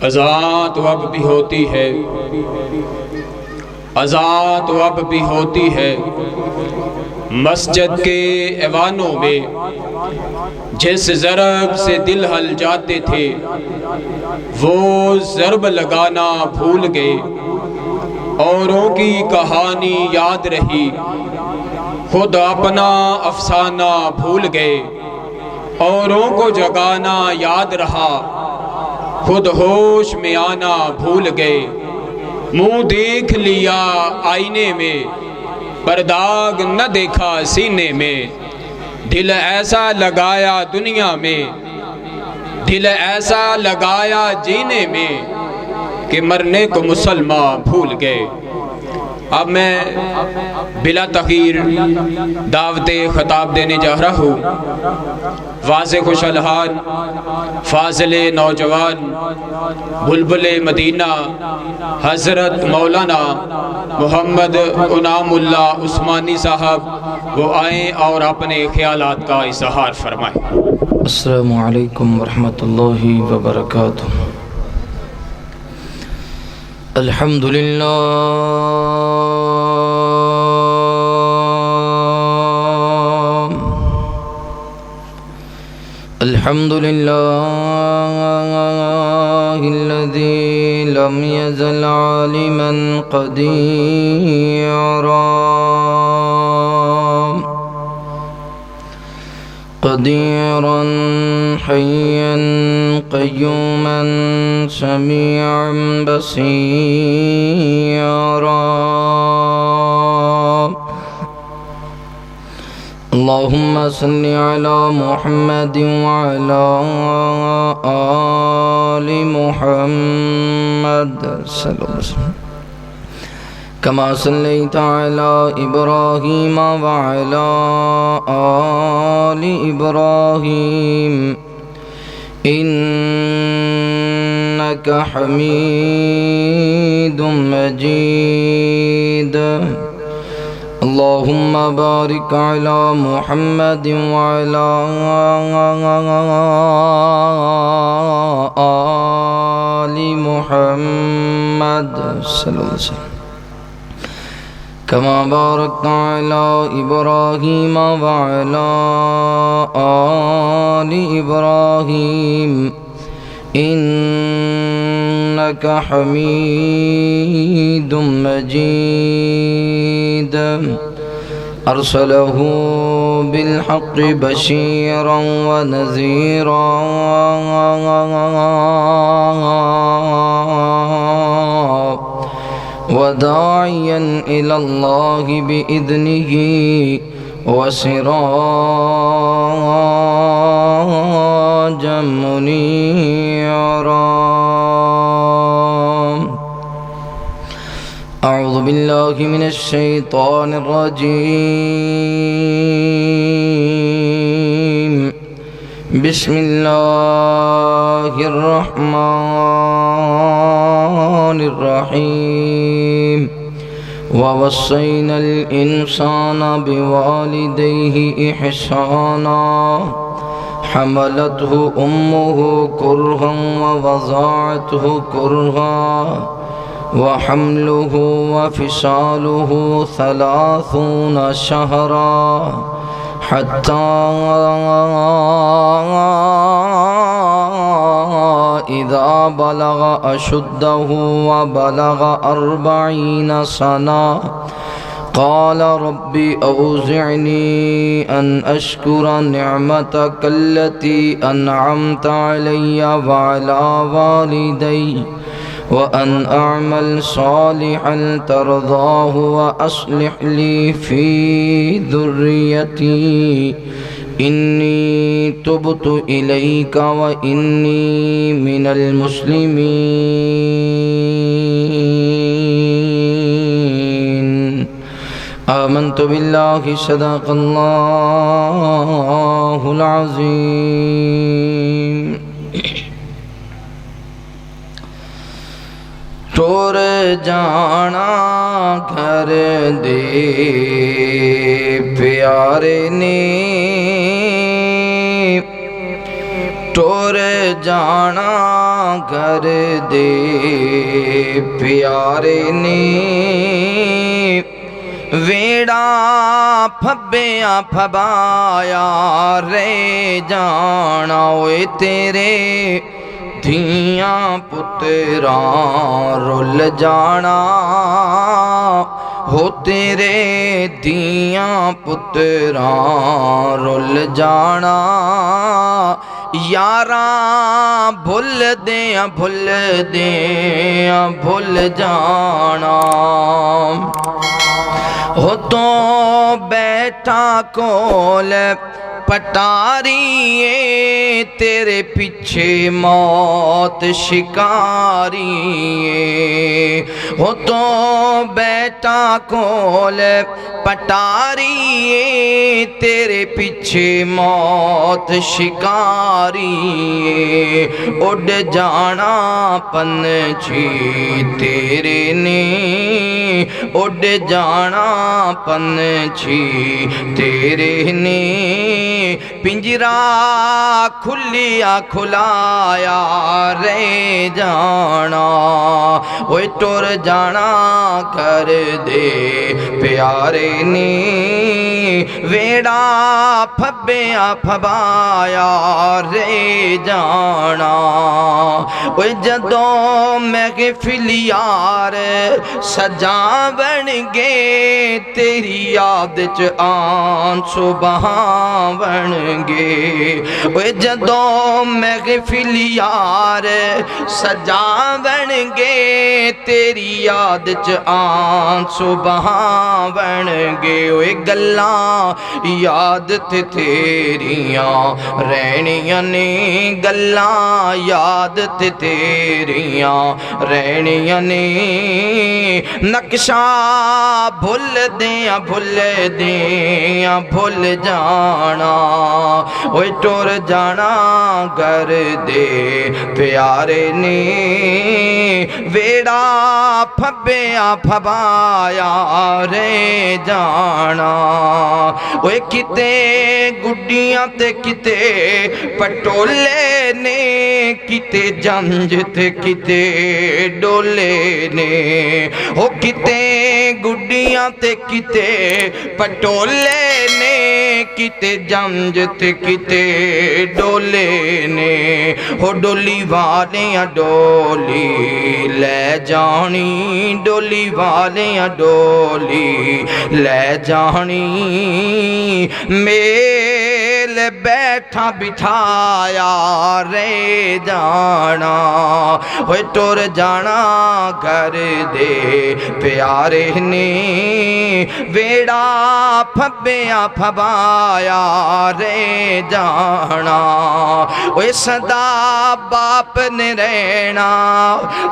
اذان تو اب بھی ہوتی ہے، اذان تو اب بھی ہوتی ہے مسجد کے ایوانوں میں، جس ضرب سے دل ہل جاتے تھے وہ ضرب لگانا بھول گئے، اوروں کی کہانی یاد رہی خود اپنا افسانہ بھول گئے، اوروں کو جگانا یاد رہا خود ہوش میں آنا بھول گئے، منہ دیکھ لیا آئینے میں پر داغ نہ دیکھا سینے میں، دل ایسا لگایا دنیا میں، دل ایسا لگایا جینے میں کہ مرنے کو مسلمان بھول گئے۔ اب میں بلا تاخیر دعوت خطاب دینے جا رہا ہوں۔ واضح خوش الحال فاضل نوجوان بلبل مدینہ حضرت مولانا محمد انعام اللہ عثمانی صاحب وہ آئیں اور اپنے خیالات کا اظہار فرمائیں۔ السلام علیکم ورحمۃ اللہ وبرکاتہ۔ الحمدللہ الحمدللہ الذی لم یزل عالما قدیرا قدیرا حیا قیوما سمیعا بصیرا، اللہم صلی علی محمد وعلی آل محمد صلی اللہ علیہ وسلم کما صلیت علی ابراہیم وعلی آل ابراہیم انک حمید مجید، اللہم بارک علی محمد وعلی آل محمد صلی اللہ علیہ وسلم کما بارکت علی ابراہیم وعلی آل ابراہیم انک حمید مجید، ارسلہ بالحق بشیرا ونذیرا وداعیا الی اللہ بإذنہ وسراجا منیرا۔ اعوذ باللہ من الشیطان الرجیم، بسم اللہ الرحمن الرحیم، ووصینا الانسان بوالدیہ احسانا، حملته امه کرہا ووضعته کرہا، وحمله وفصاله 30 شهرا حتى إذا بلغ أشده وبلغ 40 سنة قال رب أوزعني أن أشكر نعمتك التي أنعمت علي وعلى والدي وأن أعمل صالحا ترضاه وأصلح لي في ذريتي إني تبت إليك وإني من المسلمين، آمنت بالله صدق الله العظيم۔ ٹور جانا گھر دے پیارے نے، ٹور جانا گھر دے پیارے نے ویڑا پھبیاں پھبایا رہ جانا اوے تیرے دھیاں پتراں رول جانا ہو تیرے دھیاں پتراں رول جانا یاراں بھول دیاں بھول جانا ہو تو بیٹھا کول پٹاری تیرے پیچھے موت شکاری ہو تو بیٹا کول پٹاری تیرے پیچھے موت شکاری اڑ جانا پنچھی تیرے نے اڑ جانا پنچھی تیرے نے پنجرا کھلیا کھلایا رہ جانا اوے ٹور جانا کر دے پیارے نے ویڑا پھبیاں پھبایا رہ جانا اوے جدوں محفل یار سجاں بن گے تیری یاد چ آن صبح بن گے اوے جدوں محفل یار سجا بن گے تیری یاد چ آن صبح بن گے اوے گلاں یاد تے تیریاں رہنیاں نے گلاں یاد تے تیریاں رہنیاں نے نقشہ بھول دیاں بھول جانا اوے ٹور جانا گھر دے پیارے نے ویڑا پھبیاں پھبایا رہ جانا اوے کتے گڈیاں تے کتے پٹولے نے کتے جنج تے کتے ڈولے نے او کتے گڈیاں تے کتے پٹولے نے کتے جنج تے کتے ڈولے نے ہو ڈولی والیاں ڈولی لے جانی ڈولی والیاں ڈولی لے جانی میل بیٹھا بٹھایا رہ جانا ہوئے ٹور جانا گھر دے پیارے نے ویڑا پھبیاں پھبایا رہ جانا اوے صدا باپ نے رہنا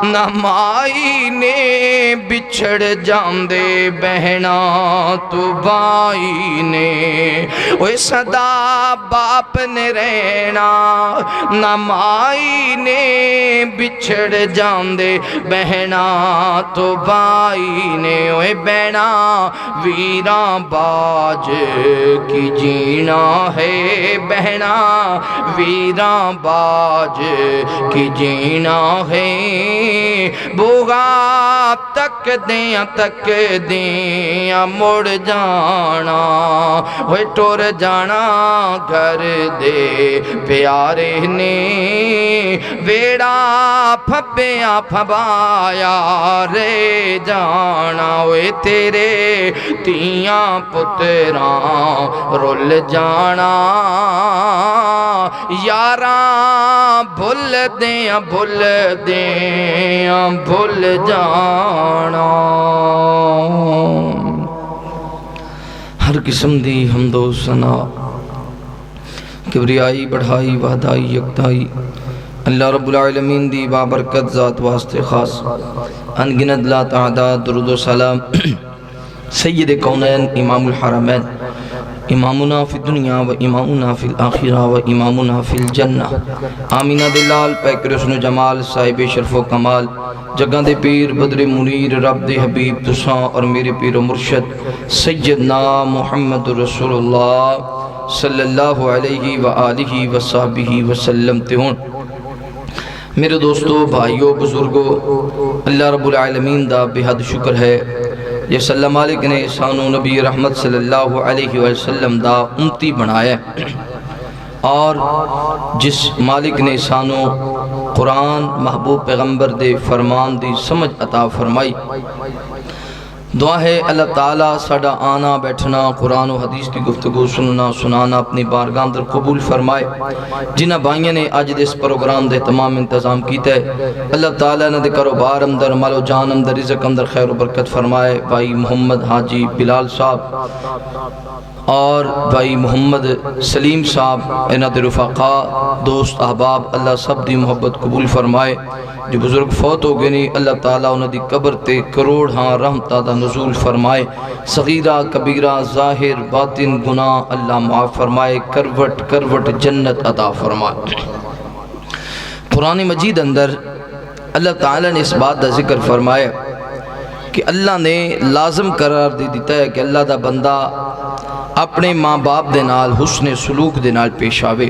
نہ مائی نے بچھڑ جاندے بہنا تو بائی نے اوے صدا باپ نے رہنا نہ مائی نے بچھڑ جاندے بہنا تو بائی نے اوے بہنا ویراں باج کی جینا ہے بہنا ویراں باج کی جینا ہے بوغا تک دیاں مڑ جانا ہوئے ٹور جانا گھر دے پیارے نے ویڑا پھبیاں پھبایا رہ جانا ہوئے تیرے تیاں پتراں رول جانا یاراں بھول دیاں بھول جانا ہر قسم دی حمد و ثنا کبریائی بڑھائی وحدائی یکتائی اللہ رب العالمین دی بابرکت ذات واسطے خاص انگنت لا تعداد درود و سلام سید کونین امام الحرمین امامنا فی الدنیا و امامنا فی الاخرہ و امامنا فی الجنہ آمینہ دلال پیکر حسن و جمال صاحب شرف و کمال جگہ دے پیر بدر منیر رب دے حبیب تساں اور میرے پیر و مرشد سیدنا محمد رسول اللہ صلی اللہ علیہ وآلہ وصحبہ وسلم تے ہون۔ میرے دوستو، بھائیو، بزرگو، اللہ رب العالمین دا بہت شکر ہے جس اللہ مالک نے سانو نبی رحمت صلی اللہ علیہ وسلم دا امتی بنایا ہے، اور جس مالک نے سانو قرآن محبوب پیغمبر دے فرمان دی سمجھ عطا فرمائی۔ دعا ہے اللہ تعالیٰ ساڈا آنا بیٹھنا، قرآن و حدیث کی گفتگو سننا سنانا اپنی بارگاہ اندر قبول فرمائے۔ جنہ بھائیوں نے آج دے اس پروگرام دے تمام انتظام کیتا ہے، اللہ تعالیٰ نے دے کاروبار اندر، مال و جان اندر، رزق اندر خیر و برکت فرمائے۔ بھائی محمد حاجی بلال صاحب اور بھائی محمد سلیم صاحب، انہاں دے رفقا، دوست، احباب، اللہ سب دی محبت قبول فرمائے۔ جو بزرگ فوت ہو گئے نہیں، اللہ تعالیٰ انہاں دی قبر تے کروڑ ہاں رحمتہ دا نزول فرمائے۔ صغیرہ کبیرہ ظاہر باطن گناہ اللہ معاف فرمائے، کروٹ کروٹ جنت عطا فرمائے۔ قرآن مجید اندر اللہ تعالیٰ نے اس بات دا ذکر فرمایا کہ اللہ نے لازم قرار دے دیتا ہے کہ اللہ دا بندہ اپنے ماں باپ دے نال حسن سلوک دے نال پیش آوے۔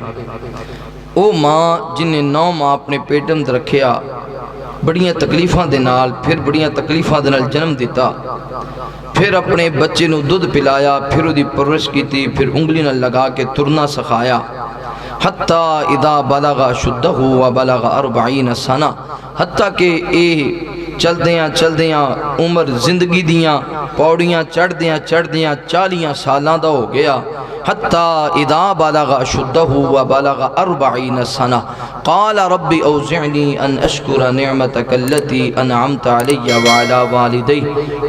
او ماں جن نے 9 ماہ اپنے پیٹ اندر رکھیا، بڑیاں تکلیفاں دے نال، پھر بڑیاں تکلیفاں دے نال جنم دیتا، پھر اپنے بچے نو دودھ پلایا، پھر وہ دی پرورش کیتی، پھر انگلی نال لگا کے ترنا سکھایا، حتیٰ اذا بلغ شدہ و بلغ 40 سنہ، حتیٰ کہ اے چل دیاں عمر زندگی دیاں پوڑیاں چڑھ دیاں 40 سالاں دا ہو گیا۔ حتیٰ اذا بلغ شدہ و بلغ 40 سنہ قال رب اوزعنی ان اشکر نعمتک اللتی انعمت علی وعلا والدی۔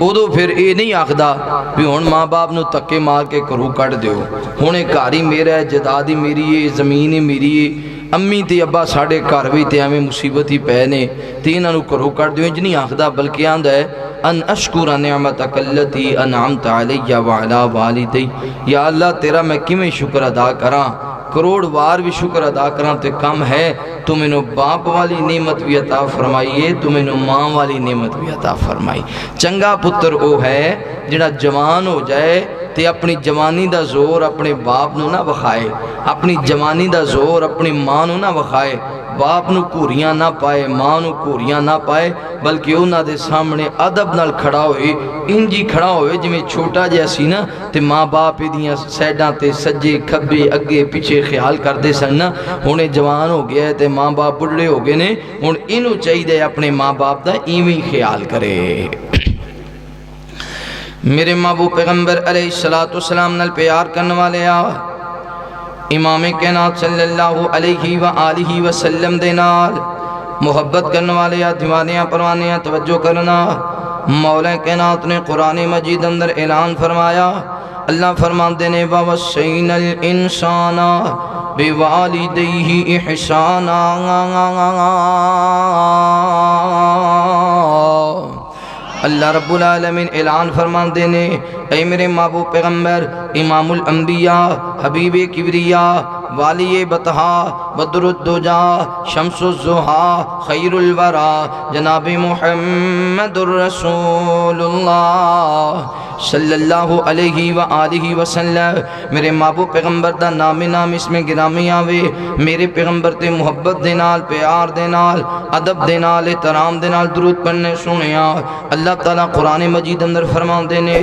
ادو پھر اے نہیں آخدا بھی ہون ماں باپ نو تکے مار کے کرو کٹ دیو، ہونے کاری میرا ہے، جدادی میری ہے، زمین میری ہے، امی تے ابا ساڑھے گھر بھی تے ہمیں مصیبت ہی پے نے تے انہاں نو کرو کٹ دیو، انج نہیں آخدا، بلکہ آندا ہے ان اشکر نعمتک اللتی انعمت علی وعلا والدی۔ یا اللہ تیرا میں کیویں شکر ادا کراں، کروڑ وار بھی شکر ادا کراں تے کم ہے، تو میں نو باپ والی نعمت بھی عطا فرمائیے، تو میں نو ماں والی نعمت بھی عطا فرمائی۔ چنگا پتر او ہے جڑا جوان ہو جائے تے اپنی جوانی دا زور اپنے باپ نو نہ وکھائے، اپنی جوانی دا زور اپنی ماں نو نہ وکھائے، باپ نو کوریاں نہ پائے، ماں نو کوریاں نہ پائے، بلکہ انہاں دے سامنے ادب نال کھڑا ہوئے، انجی کھڑا ہوئے جویں چھوٹا جیسی نا، تے ماں باپ دیاں سیڈاں تے سجے کھبے اگے پیچھے خیال کردے سن نا۔ ہنے جوان ہو گیا تے ماں باپ بڑھڑے ہو گئے نے، ہن اینو چاہیے اپنے ماں باپ دا ایویں خیال کرے۔ میرے محبوب پیغمبر علیہ السلام نال پیار کرنے والے آ، امام کائنات صلی اللہ علیہ وآلہ وسلم دے نال محبت کرنے والے آ، دیوانیاں پروانیاں توجہ کرنا۔ مولا کائنات نے قرآن مجید اندر اعلان فرمایا، اللہ فرماندے نے وَوَصَّيْنَا الْإِنسَانَ بِوَالِدَيْهِ إِحْسَانًا۔ اللہ رب العالمین اعلان فرماندے نے، اے میرے محبوب پیغمبر، امام الانبیاء، حبیب کبریاء، والی بطحا، بدر الدجا، شمس الضحا، خیر الورا، جناب محمد الرسول اللہ صلی اللہ علیہ وآلہ وسلم۔ میرے محبوب پیغمبر دا نام اس میں گرامی آوے، میرے پیغمبر تے محبت دے نال، پیار دے نال، ادب دے نال، احترام دے نال درود پڑھنے سنیا۔ اللہ تعالیٰ قرآن مجید اندر فرماندے نے،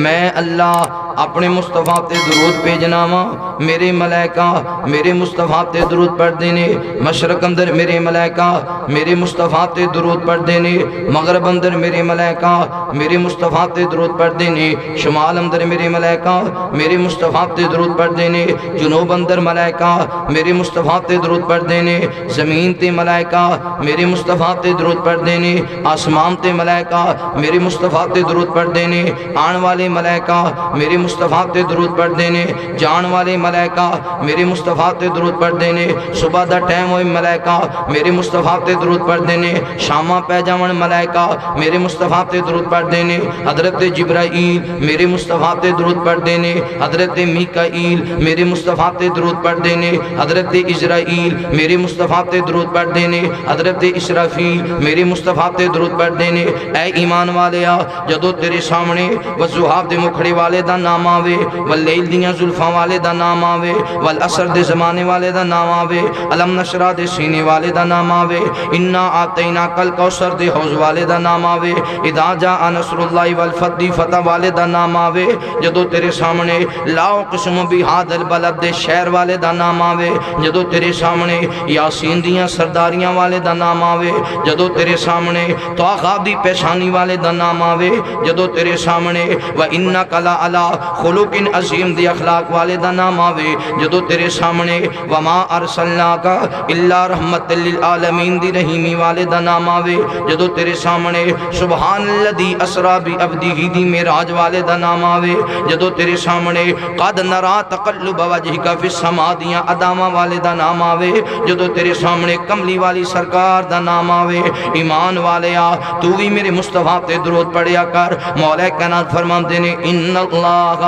میں اللہ اپنے مصطفیٰ تے درود بھیجنا وا، میرے ملائکہ میرے مصطفیٰ تے درود پڑھ دینے، مشرق اندر میرے ملائکہ میرے مصطفیٰ تے درود پڑھ دینے، مغرب اندر میرے ملائکہ میرے مصطفیٰ تے درود پڑھ دینے، شمال اندر میرے ملائکہ میرے مصطفیٰ تے درود پڑھ دینے، جنوب اندر ملائکہ میرے مصطفیٰ تے درود پڑھ دینے، زمین تے ملائکہ میرے مصطفیٰ تے درود پڑھ دینے، آسمان تے ملائکہ میرے مصطفیٰ تے درود پڑھ دینے، آن والے ملائکہ میرے مصطفیٰ تے درود پڑھ دینے، جان والے ملائکہ میرے مصطفیٰ تے درود پڑھ دینے، صبح دا ٹائم ہوئے ملائکہ میرے مصطفیٰ تے درود پڑھ دینے، شامہ پہ جاون ملائکہ میرے مصطفیٰ تے درود پڑھ دینے، حضرت جبرائیل جبرائیل میرے مصطفیٰ تے درود پڑھ دینے، حضرت میکائیل میرے مصطفیٰ تے درود پڑھ دینے، حضرت اسرائیل میرے مصطفیٰ تے درود پڑھ دینے، حضرت اسرافیل میرے مصطفیٰ تے درود پڑھ دینے۔ اے ایمان والیا جدو تیرے سامنے وضحاف دے مکھڑے والے دا نام آوے، واللیل دیاں زلفاں والے دا نام آوے، والعصر دے زمانے والے دا نام آوے، علم نشرہ دے سینے والے دا نام آوے، انا آتینا کل کوثر دے حوض والے دا نام آوے، اذا جاء نصر اللہ والفتح فتح والے دا نام آوے، جدو تیرے سامنے لا اقسم بہذا البلد دے شہر والے دا نام آوے، جدو تیرے سامنے یاسین دیاں سرداریاں والے دا نام آوے، جدو تیرے سامنے طاغا دی پیشانی والے دا نام آوے، جدو تیرے سامنے وَإِنَّكَ لَعَلَىٰ خُلُقٍ عَظِيمٍ دی اخلاق والے دا نام آوے، جدو تیرے سامنے وَمَا أَرْسَلْنَاكَ إِلَّا رَحْمَةً لِلْعَالَمِينَ دی رحیمی والے دا نام آوے، جدو تیرے سامنے سبحان الذی اسریٰ بعبدہ دی معراج والے دا نام آوے، جدو تیرے سامنے قد نرا تقلب وجہک فی السماء دیاں ادامہ والے دا نام آوے، جدو تیرے سامنے کملی والی سرکار دا نام آوے۔ ایمان والے آ تو بھی میرے مصطفیٰ تے درود پڑھیا کر۔ مولا کائنات فرماندے نے ان اللہ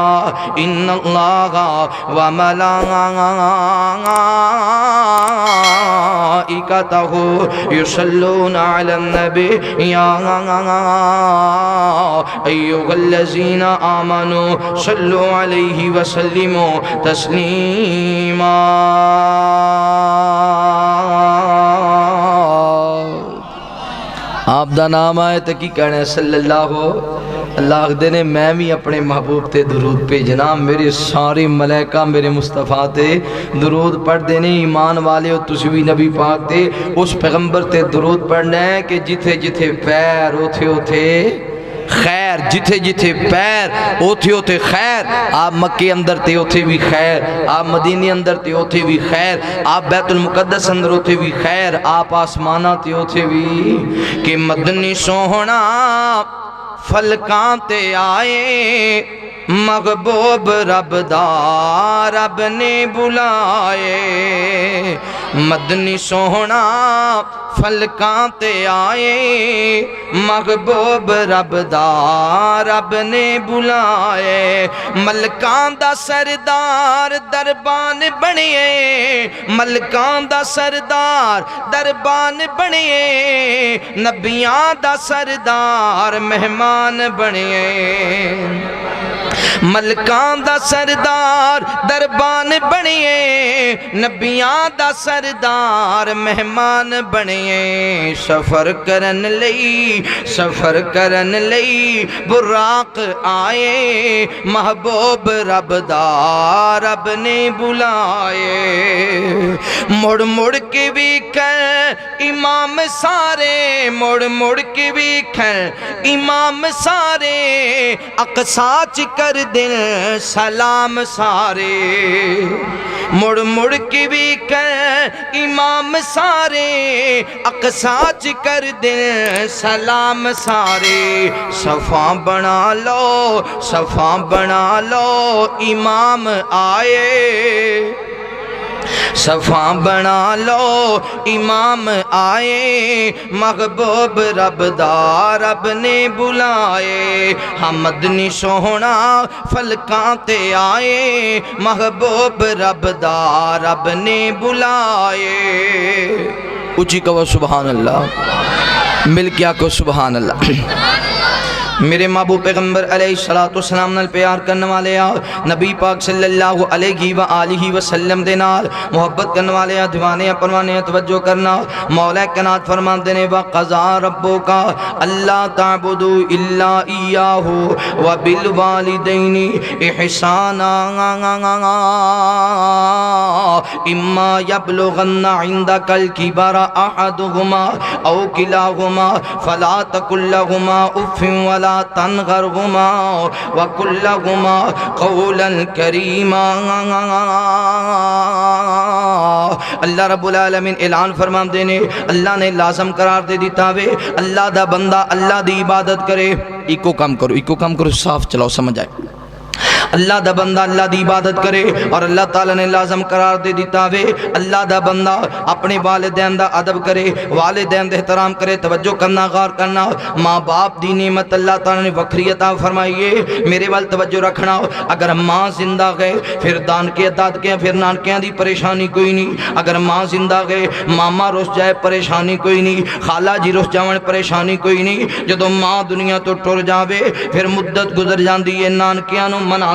وملائکتہ یصلون علی النبی یا ایھا الذین آمنوا صلوا علیہ وسلموا تسلیما۔ آپ دا نام آئے تو کی کہنے صلی اللہ ہو اللہ دے نے میں بھی اپنے محبوب تے درود پہ جناب میرے سارے ملائکہ میرے مصطفیٰ تے درود پڑھ دینے۔ ایمان والے ہو تسی بھی نبی پاک تے اس پیغمبر تے درود پڑھنا ہے کہ جتھے جتھے پیر اوتھے اوتھے خیر، جتھے جتھے پیر اوتھے اوتھے خیر۔ آپ مکے اندر تے اوتھے بھی خیر، آپ مدینے اندر تے اوتھے بھی خیر، آپ بیت المقدس اندر اوتھے بھی خیر، آپ آسمانہ تے اوتھے بھی کہ مدنی سوہنا فلکاں تے آئے محبوب رب دا رب نے بلائے، مدنی سوہنا فلکاں تے آئے محبوب رب دا رب نے بلائے، ملکاں دا سردار دربان بنیے، ملکاں دا سردار دربان بنیے، نبیاں دا سردار مہمان بنیے، ملکاں دا سردار دربان بنیے، نبیاں دا سردار مہمان بنیے، سفر کرن لئی براق آئے محبوب رب دا رب نے بلائے، مڑ مڑ کے بھی کر امام سارے، مڑ مڑ کے بھی کر امام سارے، اقصا کر دل سلام سارے، مڑ مڑ کے بھی کر امام سارے، اقصا کر دل سلام سارے، صفا بنا لو امام آئے، صفا بنا لو امام آئے، محبوب رب دا رب نے بلائے، ہم مدنی سوہنا فلکاں تے آئے، محبوب رب دا رب نے بلائے۔ اونچی کہو سبحان اللہ، مل کیا کو سبحان اللہ۔ میرے محبوب پیغمبر علیہ السلام نال پیار کرنے والے آ، نبی پاک صلی اللہ علیہ وآلہ وسلم دے نال محبت کرنے والے آ، دیوانے پروانے توجہ کرنا۔ مولا کائنات فرماندے نے وَقَضَىٰ رَبُّكَ أَلَّا تَعْبُدُوا إِلَّا إِيَّاهُ وَبِالْوَالِدَيْنِ إِحْسَانًا إِمَّا يَبْلُغَنَّ عِندَكَ الْكِبَرَ أَحَدُهُمَا أَوْ كِلَاهُمَا فَلَا تَقُل لَّهُمَا أُفٍّ وَلَا تنغرهما وقل لهما قولا کریما۔ اللہ رب العالمین اعلان فرمان دینے اللہ نے لازم قرار دے دیتا وے اللہ دا بندہ اللہ دی عبادت کرے۔ ایکو کام کرو صاف چلاؤ سمجھ آئے۔ اللہ دا بندہ اللہ دی عبادت کرے اور اللہ تعالیٰ نے لازم قرار دے دیتا وے اللہ دا بندہ اپنے والدین دا ادب کرے والدین دا احترام کرے توجہ کرنا غور کرنا ماں باپ دی نعمت اللہ تعالیٰ نے وکری عطا فرمائیے میرے وال توجہ رکھنا اگر ماں زندہ گئے پھر دانکے دادکے پھر نانکیاں دی پریشانی کوئی نہیں اگر ماں زندہ گئے ماما رس جائے پریشانی کوئی نہیں خالہ جی رس جاون پریشانی کوئی نہیں جدو ماں دنیا تو ٹر جاوے پھر مدت گزر جاندی ہے نانکیاں نو منا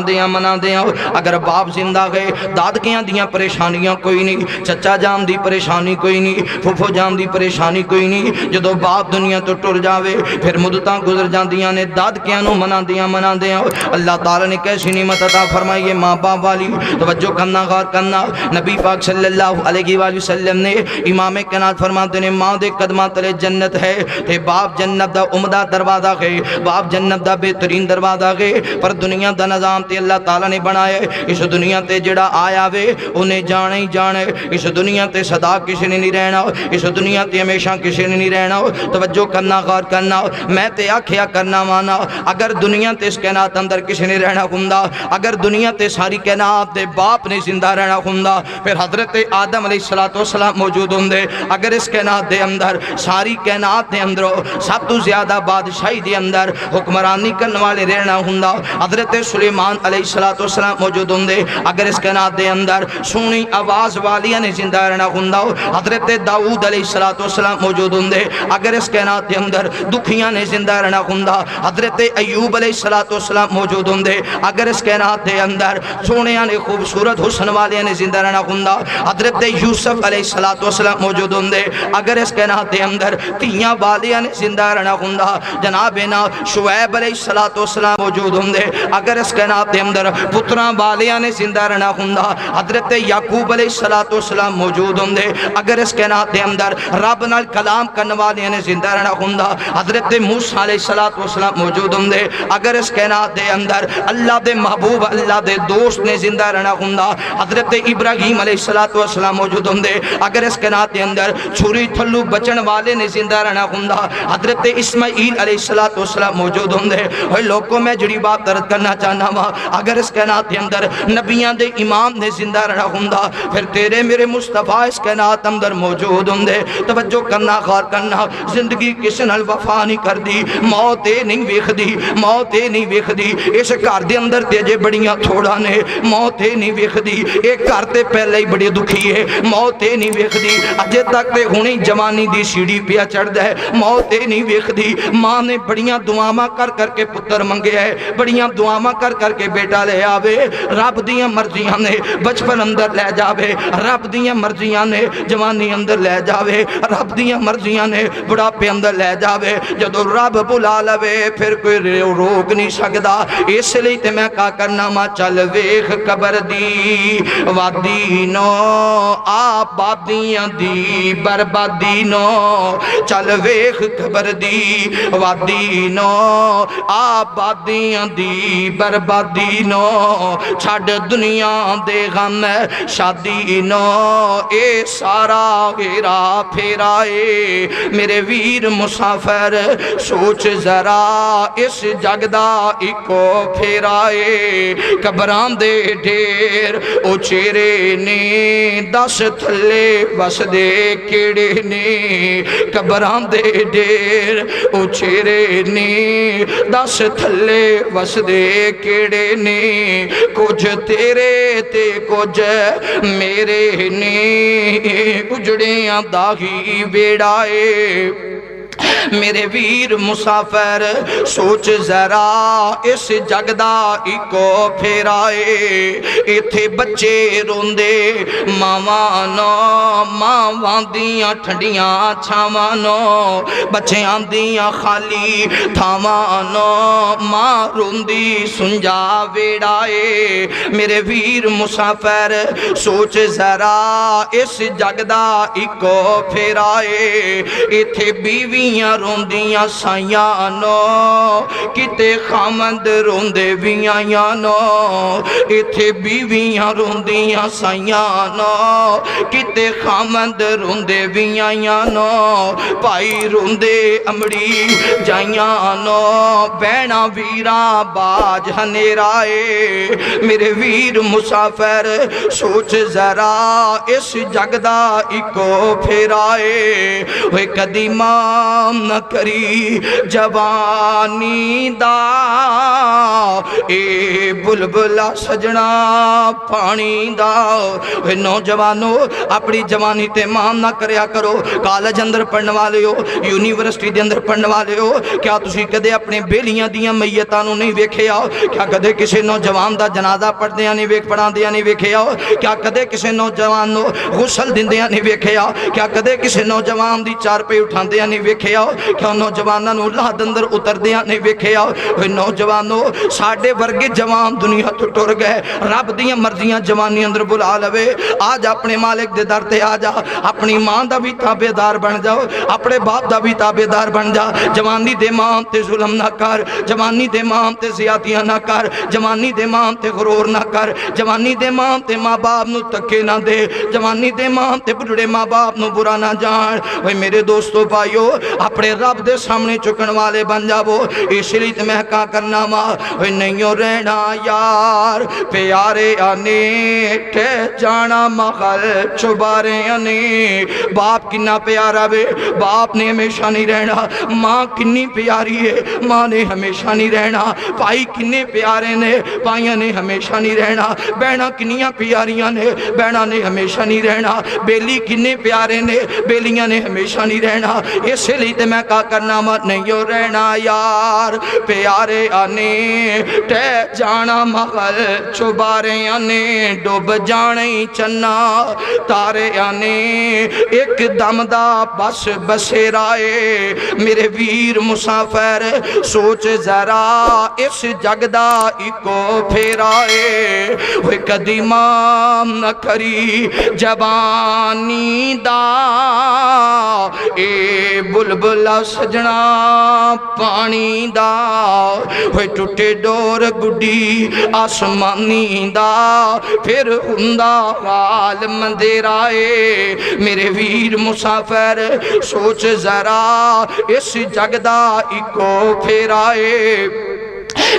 دیاں اگر باپ زندہ گئے دادکیاں دیاں پریشانیاں کوئی نہیں چچا جان دی پریشانی کوئی نہیں پھوپھو جان دی پریشانی کوئی نہیں جدو باپ دنیا تو ٹر جاوے پھر مدتاں گزر جاندیاں نے دادکیاں نو منا دیاں اللہ تعالیٰ نے کیسی نعمت عطا فرمائی ہے ماں باپ والی توجہ کرنا غور کرنا نبی پاک صلی اللہ علیہ وآلہ وسلم نے امام کائنات فرماتے نے ماں دے قدماں تلے جنت ہے تے باپ جنت دا عمدہ دروازہ ہے باپ جنت دا بہترین دروازہ ہے پر دنیا دا نظام تے اللہ تعالیٰ نے بنایا اس دنیا تے جڑا آیا وے انہیں جانے ہی جانے اس دنیا تے صدا کسی نے نہیں رہنا اس دنیا تے ہمیشہ کسی نے نہیں رہنا توجہ کرنا غور کرنا میں تے آکھیا کرنا مانا اگر دنیا تے اس کائنات اندر کسی نے رہنا ہوندا اگر دنیا تے ساری کائنات دے باپ نے زندہ رہنا ہوندا پھر حضرت آدم علیہ السلام موجود ہوندے اگر اس کائنات دے اندر ساری کائنات دے اندر سب تو زیادہ بادشاہی دے اندر حکمرانی کرنے والے رہنا ہوندا حضرت سلیمان علیہ السلام موجود ہوندے اگر اس کائنات دے اندر سونی آواز والیاں نے زندہ رہنا ہوندا حضرت داؤد علیہ السلام موجود ہوندے اگر اس کائنات دے اندر دکھیاں نے زندہ رہنا ہوندا حضرت ایوب علیہ السلام موجود ہوندے اگر اس کائنات دے اندر سونیاں نے خوبصورت حسن والیاں نے زندہ رہنا ہوندا حضرت یوسف علیہ السلام موجود ہوندے اگر اس کائنات دے اندر تیاں والیاں نے زندہ رہنا ہوندا جناب نا شعیب علیہ السلام موجود ہوندے اگر اس کائنات دے اندر پتراں والیاں نے زندہ رہنا ہوندا حضرت یعقوب علیہ السلام موجود ہوندے اگر اس کائنات دے اندر رب نال کلام کرنے والیاں نے زندہ رہنا ہوندا حضرت موسیٰ علیہ السلام موجود ہوندے اگر اس کائنات دے اندر اللہ دے محبوب اللہ دے دوست نے زندہ رہنا ہوندا حضرت ابراہیم علیہ السلام موجود ہوندے اگر اس کائنات دے اندر چھری تھلو بچن والے نے زندہ رہنا ہوندا حضرت اسماعیل علیہ السلام موجود ہوندے اوہ لوگوں میں جڑی بات درد کرنا چاہنا ہوا اگر اس کائنات دے اندر نبیان دے امام نے زندہ رہنا ہوندا پھر تیرے میرے مصطفیٰ اس کائنات اندر موجود ہوندے توجہ کرنا غور کرنا زندگی کس نال وفا نہیں کر دی موت نہیں ویکھ دی موت نہیں ویکھ دی اس گھر دے اندر تے جے بڑیاں تھوڑا نے موت نہیں ویکھ دی ایک گھر تے پہلے ہی بڑی دکھی ہے موت نہیں ویکھ دی اجے تک تے ہونی جوانی دی سیڑھی پیا چڑھدا ہے موت نہیں ویکھ دی ماں نے بڑیاں دعاواں کر کر کے پتر منگے ہے بڑیاں دعاواں کر کر کے بیٹا لے آوے رب دیاں مرضیاں نے بچپن اندر لے جاوے رب دیاں مرضیاں نے جوانی اندر لے جاوے رب دیاں مرضیاں نے بڑھاپے اندر لے جاوے جدو رب بلا لوے پھر کوئی روک نہیں سکدا اس لیے تے میں کہا کرنا ماں چل ویکھ قبر دی وادی نو آبادیاں دی بربادی نو چل ویکھ قبر دی وادی نو آبادیاں دی بربادی نو چھڑ دنیا دے غم شادی نو اے سارا گھیرا پھیرائے میرے ویر مسافر سوچ ذرا اس جگدا ایکو پھیرائے قبران دے ڈھیر او چیرے نے دس تھلے بس دے کیڑے نے قبران دے ڈھیر او چیرے نے دس تھلے بس دے کیڑے نے کچھ تیرے تے کچھ میرے نے اجڑیاں داغی بیڑائے میرے ویر مسافر سوچ ذرا اس جگدا ایکو پھیرائے ایتھے بچے روندے ماوانو ماوان دیاں ٹھنڈیاں چھاوانو بچیاں دیاں خالی تھاوانو ماں روندی سنجا ویڑائے میرے ویر مسافر سوچ ذرا اس جگدا ایکو پھیرائے ایتھے بیوی بیویاں روندیاں سائیاں نو کتے خامد روندے بیاں نو ایتھے بیویاں روندیاں سائیاں نو کتے خامد روندے بیاں نو پائی روندے امڑی جائیاں نو بینہ ویرا باج ہنیرائے میرے ویر مسافر سوچ ذرا اس جگدہ ایکو پھیرائے وہ کدی مام نہ کری جوانی دا اے بلبلا سجنا پانی دا وہ نوجوانوں اپنی جوانی تے مام نہ کریا کرو کالج اندر پڑھنے والے ہو یونیورسٹی دے اندر پڑھنے والے ہو کیا تسی کدے اپنے بیلیاں دیاں میتانوں نہیں ویکھے آؤ کیا کدے کسی نوجوان دا جنازہ پڑھ دیاں نہیں ویکھ پڑھا دیاں نہیں ویکھے آؤ کیا کدے کسی نوجوان نو غسل دیندیاں نہیں ویکھے آؤ کیا کدے کسی نوجوان دی چار پہ اٹھان دیاں نہیں ویکھے آؤ کیا نوجواناں نو اللہ دندر اتر دیاں نہیں ویکھے آؤ وہ نوجوانوں ساڑھے ورگے جوان دنیا تو ٹر گئے رب دیاں مرضیاں جوانی اندر بلا لوے آج اپنے مالک دے در تے آجا اپنی ماں دا بھی تابع دار بن جاؤ اپنے باپ دا بھی تابع دار بن جا جوانی دے ماں تے ظلم نہ کر جوانی دے ماں تے زیادتیاں نہ کر جوانی دے ماں تے غرور نہ کر جوانی دے ماں تے ماں باپ نو تکے نہ دے جوانی دے ماں تے بڑھڑے ماں باپ نو برا نہ جان وہ میرے دوستو بھائیو اپنے رب دے سامنے چکن والے بن جاؤ اس لیے تے میں کہا کرنا ماں وہ نہیں رہنا یار پیارے آنے ٹھے جانا مغل چبارے آنے باپ کنا پیارا بے باپ نے ہمیشہ نہیں رہنا ماں کنی پیاری ہے ماں نے ہمیشہ نہیں رہنا پائی کنے پیارے نے پائیاں نے ہمیشہ نہیں رہنا بہنا کنیاں پیاریاں نے بہنا نے ہمیشہ نہیں رہنا بیلی کنے پیارے نے بیلیاں نے ہمیشہ نہیں رہنا اس لیے تے میں کہا کرنا مت نہیں رہنا یار پیارے آنے ٹے جانا مغل چبارے آنے ڈوب جانے چنا تارے آنے ایک دم دا بس بسیرائے میرے ویر مسافر سوچ ذرا اس جگدہ ایکو پھیرائے وہ کدی مام نہ کری جوانی دا اے بلبلا سجنا پانی دا وہ ٹوٹے ڈور گڈی آسمانی دا پھر ہندہ حال مندرائے میرے ویر مسافر سوچ ذرا اس جگدہ ایکو پھیرائے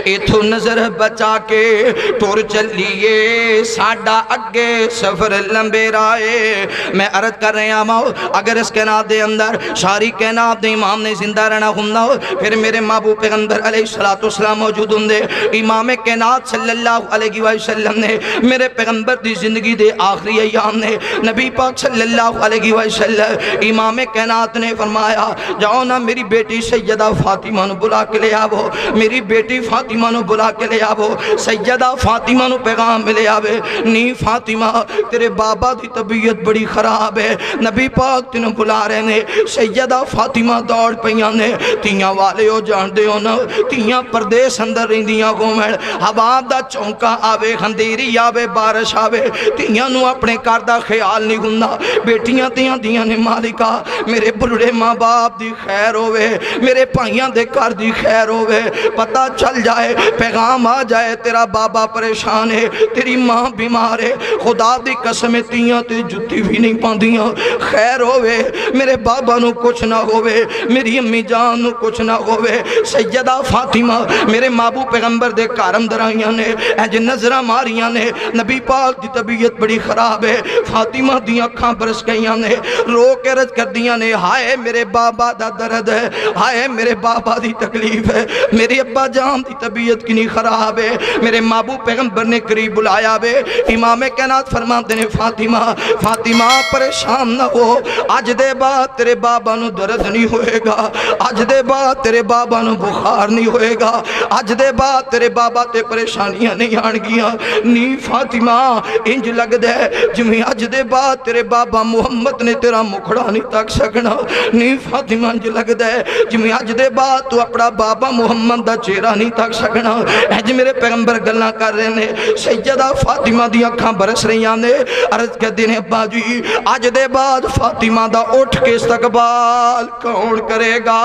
ایتھو نظر بچا کے ٹور چلیے ساڑھا اگے سفر لمبے رائے میں عرض کر رہے ہیں ماؤ اگر اس کائنات دے اندر ساری کائنات دے امام نے زندہ رہنا ہوندا ہو پھر میرے محبوب پیغمبر علیہ السلام موجود ہوں دے امام کائنات صلی اللہ علیہ وسلم نے میرے پیغمبر دی زندگی دے آخری ایام نے نبی پاک صلی اللہ علیہ وسلم امام کائنات نے فرمایا جاؤ نا میری بیٹی سیدہ فاطمہ نو بلا کے لے آو میری بیٹی فاطمہ نو بلا کے لے آو سیدہ فاطمہ نو پیغام لے آوے نی فاطمہ تیرے بابا دی طبیعت بڑی خراب ہے نبی پاک تینوں بلا رہے نے سیدہ فاطمہ دوڑ پیاں نے تیاں والے ہو جان دے ہو نا تیاں پردیس اندر رہندیاں گومڑ حباب دا چونکا آوے خندیری آوے بارش آوے تیاں نو اپنے کردہ خیال نہیں گندا بیٹیاں تیاں دیاں نے مالکہ میرے بلڑے ماں باپ دی خیر ہوئے میرے پائیاں دے کر دی خیر ہوئے پتہ چل جائے پیغام آ جائے تیرا بابا پریشان ہے تیری ماں بیمار ہے خدا دی قسم تیاں تے جتی بھی نہیں پاندیاں خیر ہوئے میرے بابا نو کچھ نہ ہوئے میری امی جان نو کچھ نہ ہوئے سیدہ فاطمہ میرے محبوب پیغمبر دے کارم درائیاں نے اینج نظرہ ماریاں نے نبی پاک دی طبیعت بڑی خراب ہے فاطمہ دیاں کھاں برس گئیاں نے رو کے رج کر دیاں نے ہائے میرے بابا دا درد ہے ہائے میرے بابا دی تکلیف ہے میرے ابا جان دی طبیعت کنی خراب ہے میرے محبوب پیغمبر نے قریب بلایا بے امام کائنات فرماتے نے فاطمہ پریشان نہ ہو آج دے بعد تیرے بابا نو درد نہیں ہوئے گا آج دے بعد تیرے بابا نو بخار نہیں ہوئے گا آج دے بعد تیرے بابا تے پریشانیاں نہیں آن گیا نی فاطمہ انج لگ دے جمعی آج دے بعد تیرے بابا محمد نے تیرا مکھڑا نہیں تک سکنا نی فاطمہ انج لگ دے جمعی آج دے بعد تو اپنا بابا محمد دا چہرہ نہیں تک سکنا. اج میرے پیغمبر گلاں کر رہے نے, سیدہ فاطمہ دی اکھاں برس رہیاں نے. عرض کردے نے ابا جی اج دے بعد فاطمہ دا اٹھ کے استقبال کون کرے گا؟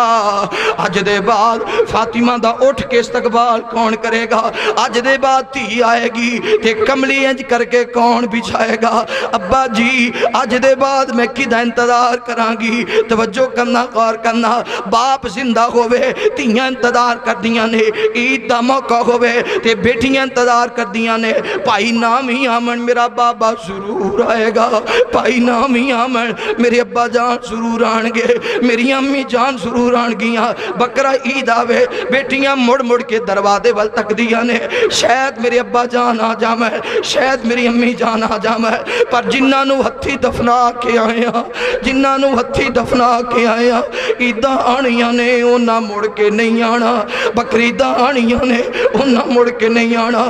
اج دے بعد فاطمہ دا اٹھ کے استقبال کون کرے گا؟ اج دے بعد تھی آئے گی تے کملی انج کر کے کون بچھائے گا؟ ابا جی اج دے بعد میں کدا انتظار کراں گی؟ توجہ کرنا, غور کرنا. باپ زندہ ہوئے تیاں انتظار کر دیاں نے, عید دا موقع ہوئے تے بیٹیاں انتظار کر دیاں نے. بھائی نامی آمن میرا بابا ضرور آئے گا, بھائی نامی آمن میرے ابا جان ضرور آن گے, میری امی جان ضرور آن گیاں. بکرہ عید آوے بیٹیاں مڑ مڑ کے دروازے وال تک دیاں نے, شاید میرے ابا جان آ جامے, شاید میری امی جان آ جامے. پر جنہاں نو ہتھی دفنا کے آئے ہیں, جنہاں نو ہتھی دفنا کے آئے ہیں, عیداں آنیاں نے انہاں مڑ کے نہیں آنا, بقرعیداں آنیاں نے انہاں مڑ کے نہیں آنا.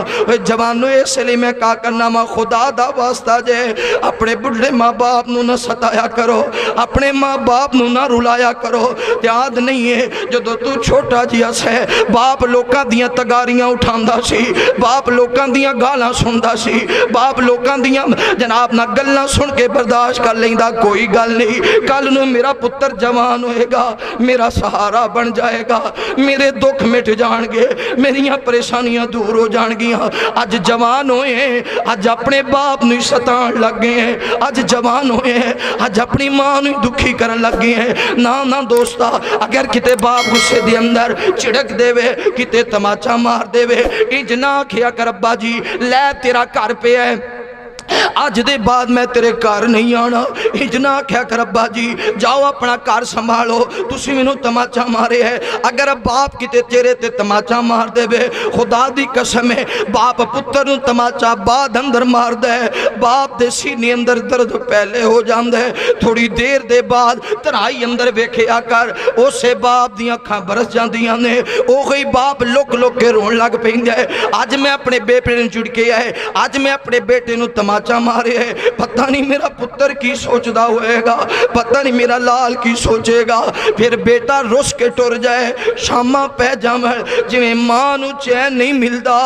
جوانو اس لیے میں کہا کرنا ماں خدا دا واسطہ جے اپنے بڑھے ماں باپ نو نہ ستایا کرو, اپنے ماں باپ نو نہ رلایا کرو. یاد نہیں ہے جدو تو چھوٹا جیا سے باپ لوکاں دیاں تگاریاں اٹھاندا سی, باپ لوکاں دیاں گالاں سندا سی, باپ لوکاں دیاں جناب نہ گلاں سن کے برداشت کر لیندا. کوئی گل نہیں, کل نو میرا پتر جوان ہوئے گا, میرا سہارا بن جائے گا, میرے دکھ مٹ جان گے, میریاں پریشانیاں دور ہو جان گیاں. اج جوان ہوئے ہیں, اج اپنے باپ نو ستان لگ گئے ہیں, اج جوان ہوئے ہیں, اج اپنی ماں نو دکھی کرن لگ گئے ہیں. نا دوستا, اگر کتے باپ غصے دے اندر چڑک دے وے, کتے تماچا مار دے وے, انج نہ کھیا کر ابا جی لے تیرا گھر پہ ہے, آج دے بعد میں تیرے کار نہیں آنا. اجنا کیا کر ابا جی جاؤ اپنا کار سنبھالو, تسی منو تماچا مارے ہے. اگر باپ کی چہرے تے تماچا مار دے بے, خدا دی قسم ہے باپ پتر نو تماچا بعد اندر مار دے, باپ دے سینے اندر درد پہلے ہو جان دے. تھوڑی دیر دے بعد تنہائی اندر ویکھے آ کر اسے باپ دی اکھاں برس جان دیاں نے, او گئی باپ لک لک کے رون لگ پہن جائے. آج میں اپنے بیٹے نو جڑ کے آئے, آج میں اپنے بیٹے نو تماچا مارے ہے, پتہ نہیں میرا پتر کی سوچ دا ہوئے گا, پتہ نہیں میرا لال کی سوچے گا. پھر بیٹا رس کے ٹور جائے, شامہ پہ جامع جویں ماں نو چین نہیں ملدا,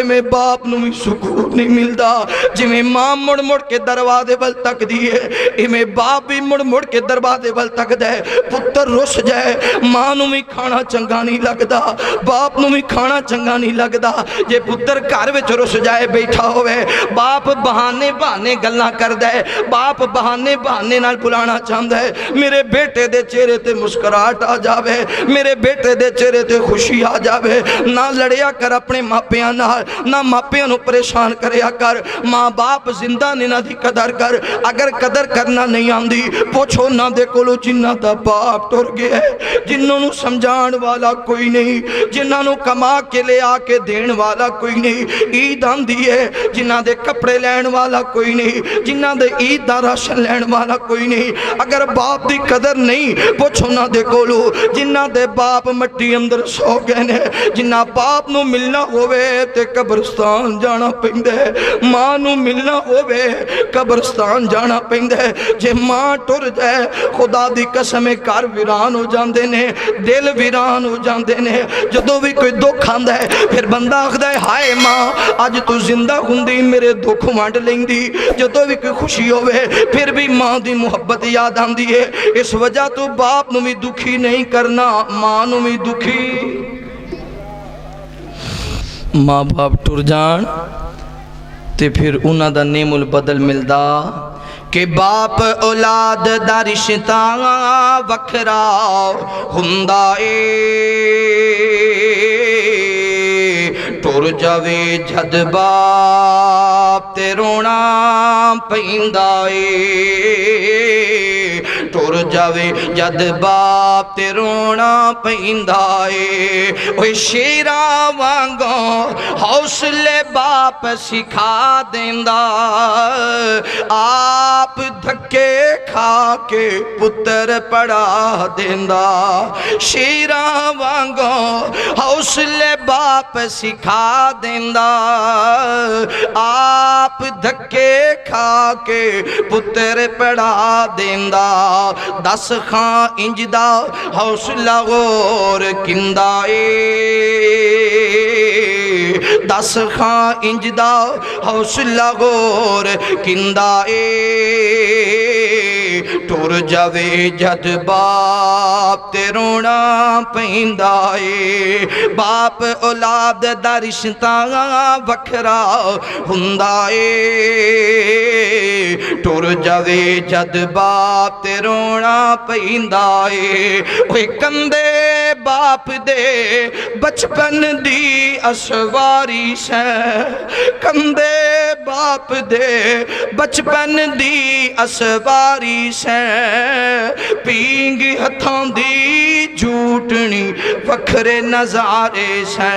میں باپ نو بھی سکون نہیں ملدا. جویں ماں مڑ مڑ کے دروازے بل تک دیئے, میں باپ بھی مڑ مڑ کے دروازے بل تک دے. پتر رس جائے, ماں نو بھی کھانا چنگا نہیں لگدا, باپ نو بھی کھانا چنگا نہیں لگدا. جے پتر گھر وچ رس جائے بیٹھا ہوئے, باپ بہانے بہانے گلاں کر دے, باپ بہانے بہانے نال بلانا چاہتا ہے. میرے بیٹے دے چہرے تے مسکراہٹ آ جاوے, میرے بیٹے دے چہرے تے خوشی آ جاوے. نہ لڑیا کر اپنے ماپیاں نال, نہ ماپیاں نو پریشان کریا کر. ماں باپ زندہ نے نہ دی قدر کر. اگر قدر کرنا نہیں آندی پوچھو نہ دے کولو جنہ دا باپ ٹر گیا ہے, جنہوں نو سمجھان والا کوئی نہیں, جنہوں نو کما کے لے آ کے دین والا کوئی نہیں. عید آندی ہے جنہ دے کپڑے لین والا کوئی نہیں, جنہ دے عید دا راشن لین والا کوئی نہیں. اگر باپ دی قدر نہیں پوچھو نہ دے کولو جنہ دے باپ مٹی اندر سو گئے نے. جنہ باپ نو ملنا ہوئے تے قبرستان جانا پہندے, ماں نو ملنا ہوئے قبرستان جانا پہندے. جے ماں ٹر جائے خدا دی قسم کار ویران ہو جاندے نے, دل ویران ہو جاندے نے. جدو بھی کوئی دکھ آندا ہے پھر بندہ آخدا ہے ہائے ماں آج تو زندہ ہوندی میرے دکھ وانڈ لیندی. جدو بھی کوئی خوشی ہوئے پھر بھی ماں دی محبت یاد آندی ہے. اس وجہ تو باپ نو بھی دکھی نہیں کرنا, ماں نو بھی دکھی. ماں باپ ٹر جان تے پھر انہاں دا نعم البدل ملدا کہ باپ اولاد دا رشتہ وکھرا ہوندا اے. ٹر جاوے جد باپ تے رونا پیندا اے, ٹر جاوے جد باپ تے رونا پیندا اے. اوے شیراں وانگوں حوصلے باپ سکھا دیندا, آپ دھکے کھا کے پتر پڑھا دیندا. شیراں وانگوں حوصلے باپ سکھا دیندا, آپ دھکے کھا کے پتر پڑھا دیندا. دس خان انج دا حوصلہ غور کندا اے, دس خاں انج دا حوصلہ غور کندہ اے ٹور جاوے جد باپ تے رونا پیندہ اے باپ اولاد دا رشتہ وکھرا ہندہ اے ٹور جاوے جد باپ تے رونا پیندہ اے اوے کندے باپ دے بچپن دی اسواری سے کندے باپ دے بچپن دی اسواری سے پینگ ہتھاں دی جھوٹنی وکھرے نظارے سے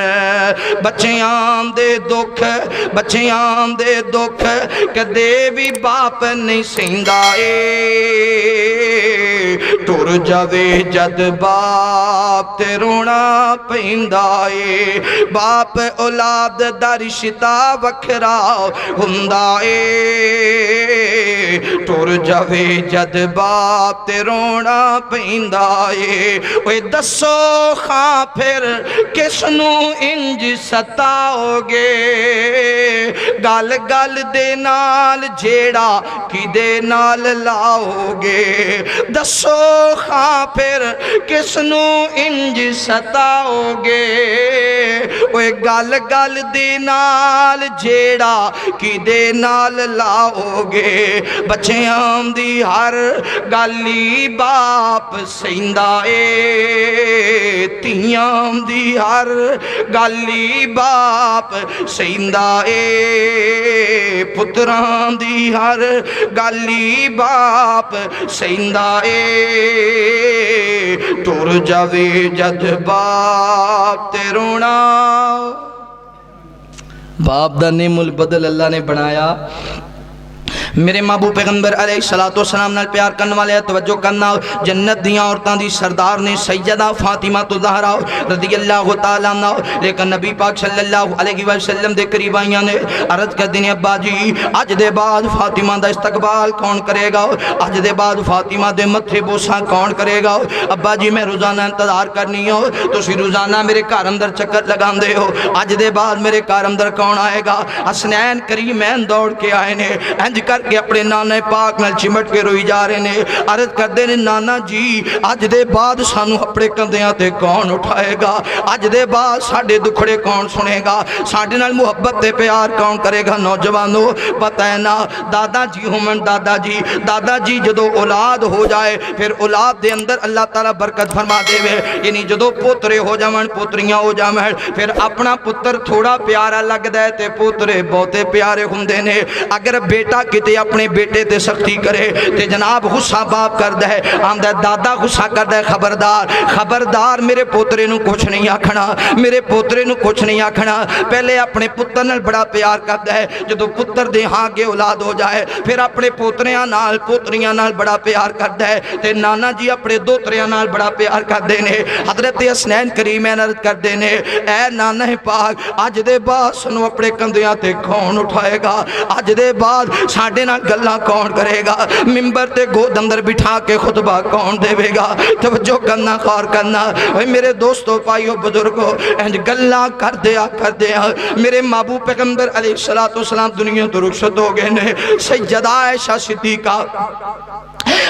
بچیاں دے دکھ کدے بھی باپ نہیں سیندہ اے ٹور جاوے جد باپ تے رونا پیندہ اے باپ اولاد دا رشتہ وکھرا ہندہ اے ٹور جاوے جد باپ تے رونا پیندہ اے اوے دسو خاں پھر کس نو انج ستاؤ گے گل گل دے نال جیڑا کی دے نال لاؤ گے دسو خاں پھر کس نو انج ستاؤ گے اوے گل گل دے نال جیڑا کی دے نال لاؤ گے بچیاں دی ہر گالی باپ سیندہ اے تیاں دی ہر گالی باپ سیندہ اے پتران دی ہر گالی باپ سیندہ اے ٹور جاوے جد باپ تے رونا باپ دا نعم البدل اللہ نے بنایا میرے محبوب پیغمبر علیہ السلام نال پیار کرنے والے توجہ کرنا جنت دیاں عورتاں دی سردار نے سیدہ فاطمہ زہرا رضی اللہ تعالیٰ عنہ لیکن نبی پاک صلی اللہ علیہ وسلم دے قریب آئیاں نے عرض کر دینی ابا جی اج دے بعد فاطمہ دا استقبال کون کرے گا اج دے بعد فاطمہ دے متھے بوساں کون کرے گا ابا جی میں روزانہ انتظار کرنی ہو تو اسی روزانہ میرے گھر اندر چکر لگان دے ہو اج دے بعد میرے گھر اندر کون آئے گا حسنین کریمین دوڑ کے آئے نے انج کر کہ اپنے نانا پاک نال چمٹ کے روئی جا رہے نے عرض کر دے نے نانا جی آج دے بعد سانو اپنے کندیاں تے کون اٹھائے گا آج دے بعد ساڑھے دکھڑے کون سنے گا ساڑھے نال محبت تے پیار کون کرے گا نوجوانو پتہ ہے نا دادا جی ہمن دادا جی جدو اولاد ہو جائے پھر اولاد دے اندر اللہ تعالیٰ برکت فرما دے وے یعنی جدو پوترے ہو جاون پوتریاں ہو جاون پھر اپنا پتر تھوڑا پیارا لگ دے تے پوترے بہتے پیارے ہوندے نے اگر بیٹا کتے اپنے بیٹے تے سختی کرے تے جناب غصہ باپ کر دے آمدہ دادا غصہ کر دے خبردار میرے پوترے نو کچھ نہیں آکھنا میرے پوترے نو کچھ نہیں آکھنا پہلے اپنے پتر نال بڑا پیار کر دے جدو پتر دے ہاں کے اولاد ہو جائے پھر اپنے پوتریاں نال پوتریاں نال بڑا پیار کر دے تے نانا جی اپنے دوتریاں نال بڑا پیار کر دینے حضرت حسنین کریمین عرض کر دینے اے نانا پاک آج دے بعد سنو اپنے کندیاں تے کون اٹھائے گا آج دے بعد ساڑھے نہ گلہ کون کرے گا ممبر تے گود اندر بٹھا کے خطبہ کون دے گا توجہ کرنا خور کرنا میرے دوستو پائیو بزرگو انج گلہ کر دیا میرے محبوب پیغمبر علیہ السلام دنیا تو رخصت ہو گئے نے سیدہ عائشہ صدیقہ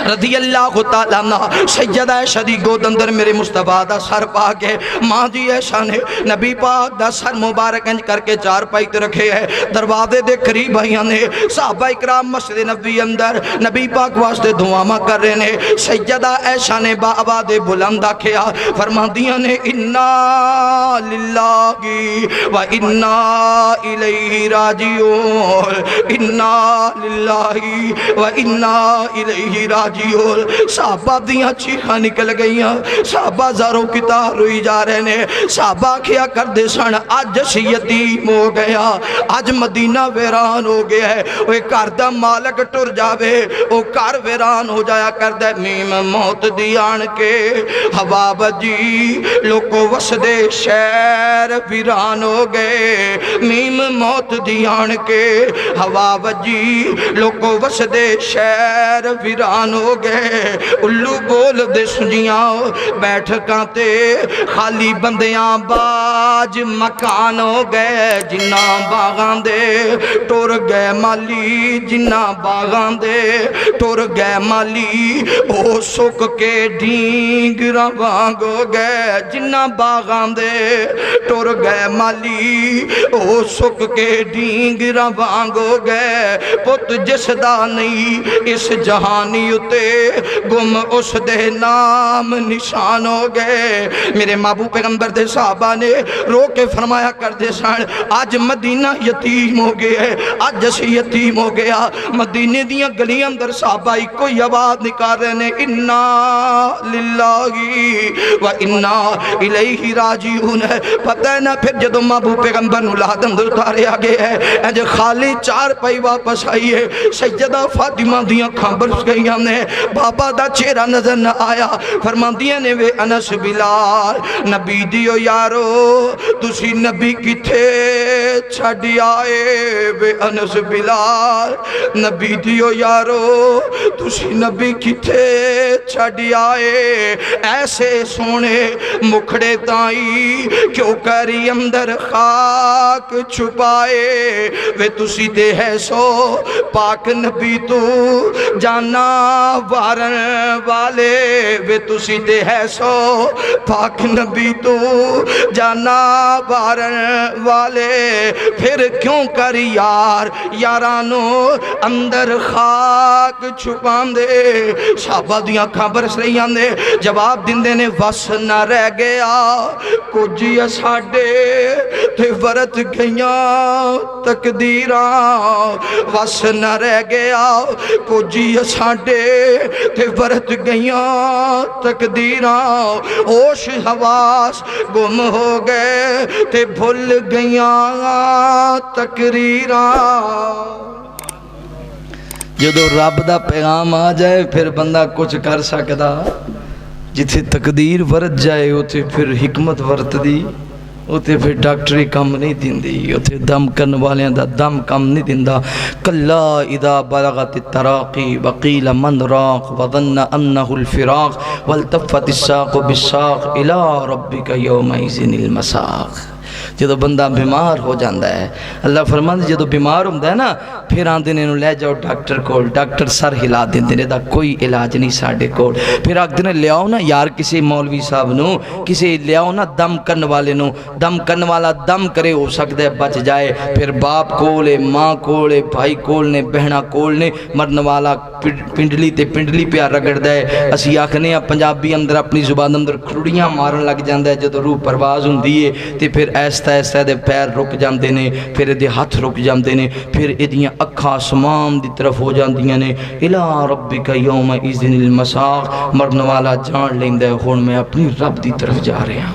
رضی اللہ تعالیٰ عنہ سیدہ عائشہ دی گود اندر میرے مصطفیٰ دا سر پاک ہے ماں جی عائشہ نے نبی پاک دا سر مبارک انج کر کے چار پائیت رکھے ہے دروازے دے قریب آئیاں نے صحابہ اکرام مسجد نبی اندر نبی پاک واسطے دعاواں کر رہے نے سیدہ عائشہ نے آواز بلند آکھیا فرما دیا نے انا للہ و انا الیہ راجعون انا للہ و انا الیہ راجعون صحابہ دیاں چیخاں نکل گئیاں صحابہ زاروں کی تار روئی جا رہے نے صحابہ کیا کر دے سن آج یتیم ہو گیا آج مدینہ ویران ہو گیا ہے وہ گھر دا مالک ٹر جاوے وہ گھر ویران ہو جایا کر دے میم موت دیان کے ہوا بجی لوکو وسدے شہر ویران ہو گئے میم موت دیان کے ہوا بجی لوکو وسدے شہر ویران ہو ہو گئے الو بول دے سنجیاں بیٹھکاں تے خالی بندیاں باج مکان ہو گئے جنہ باغاں دے ٹور گئے مالی جنہ باغاں دے ٹور گئے مالی او سک کے ڈینگ روانگ ہو گئے جنہ باغاں دے ٹور گئے مالی او سک کے ڈینگ روانگ ہو گئے پت جس دا نہیں اس جہانی اتے گم اس دے نام نشان ہو گئے میرے محبوب پیغمبر دے صحابہ نے رو کے فرمایا کر دے سن آج مدینہ یتیم ہو گیا ہے آج جیسے یتیم ہو گیا مدینے دیاں گلیاں اندر صحابہ کوئی آواز نکال رہے نے انا للہ و انا الیہ راجعون ہے پتہ ہے نا پھر جدو محبوب پیغمبر نو لحد اندر اتارے آگے ہے اج خالی چار پائی واپس آئی ہے سیدہ فاطمہ دیاں کھامبرس گئیاں نے بابا دا چہرہ نظر نہ آیا فرما دیاں نے وے انس بلال نبی دیو یارو تسی نبی کی تھے چھڑی آئے وے انس بلال نبی دیو یارو تسی نبی کی تھے چھڑی آئے ایسے سونے مکھڑے تائی کیوں کری اندر خاک چھپائے وے تسی دے ہے سو پاک نبی تو جانا وارن والے وے تسی دے ہے سو پاک نبی تو جانا وارن والے پھر کیوں کر یار یارانو اندر خاک چھپان دے صحابہ دیاں خبر اس رہی آنے جواب دن دینے وس نہ رہ گیا کچھ ساڑے تے ورت گئیاں تقدیراں وس نہ رہ گیا کچھ ساڑے تے ورت گئیاں تقدیراں ہوش حواس گم ہو گئے تے بھول گئیاں تقریراں جدو رب دا پیغام آ جائے پھر بندہ کچھ کر سکتا جتھے تقدیر ورت جائے اتھے پھر حکمت ورت دی اتھے پھر ڈاکٹری کم نہیں دین دی اتھے دم کرن والیاں دا دم کم نہیں دین دا کلا اذا بلغت التراقی وقیل من راق وظن انہ الفراق والتفت الساق بالساق الى ربک یومئذ المساق جدو بندہ بیمار ہو جاندہ ہے اللہ فرماندہ جدو بیمار ہوندہ ہے نا پھر آن دینے نو لے جاؤ ڈاکٹر کول ڈاکٹر سر ہلا دینے دا کوئی علاج نہیں ساڑے کول پھر آگ دینے لے آؤ نا یار کسی مولوی صاحب نو کسی لے آؤ نا دم کرن والے نو دم کرن والا دم کرے ہو سکتا ہے بچ جائے پھر باپ کولے ماں کولے بھائی کول نے بہنہ کول نے مرن والا پنڈلی تے پنڈلی پہ رگڑ دے اسی آکھنے پنجابی اندر اپنی زبان اندر کھڑیاں مارن لگ جاندہ ہے جدو روح پرواز ہوں دیئے تے پھر ایستا ایستا دے پیر رک جاندے نے پھر دے ہاتھ رک جاندے نے پھر ادیاں اکھا سمام دی طرف ہو جاندیاں نے الہ ربک یومئذ المساق مرن والا جان لیندے ہون میں اپنی رب دی طرف جا رہے ہیں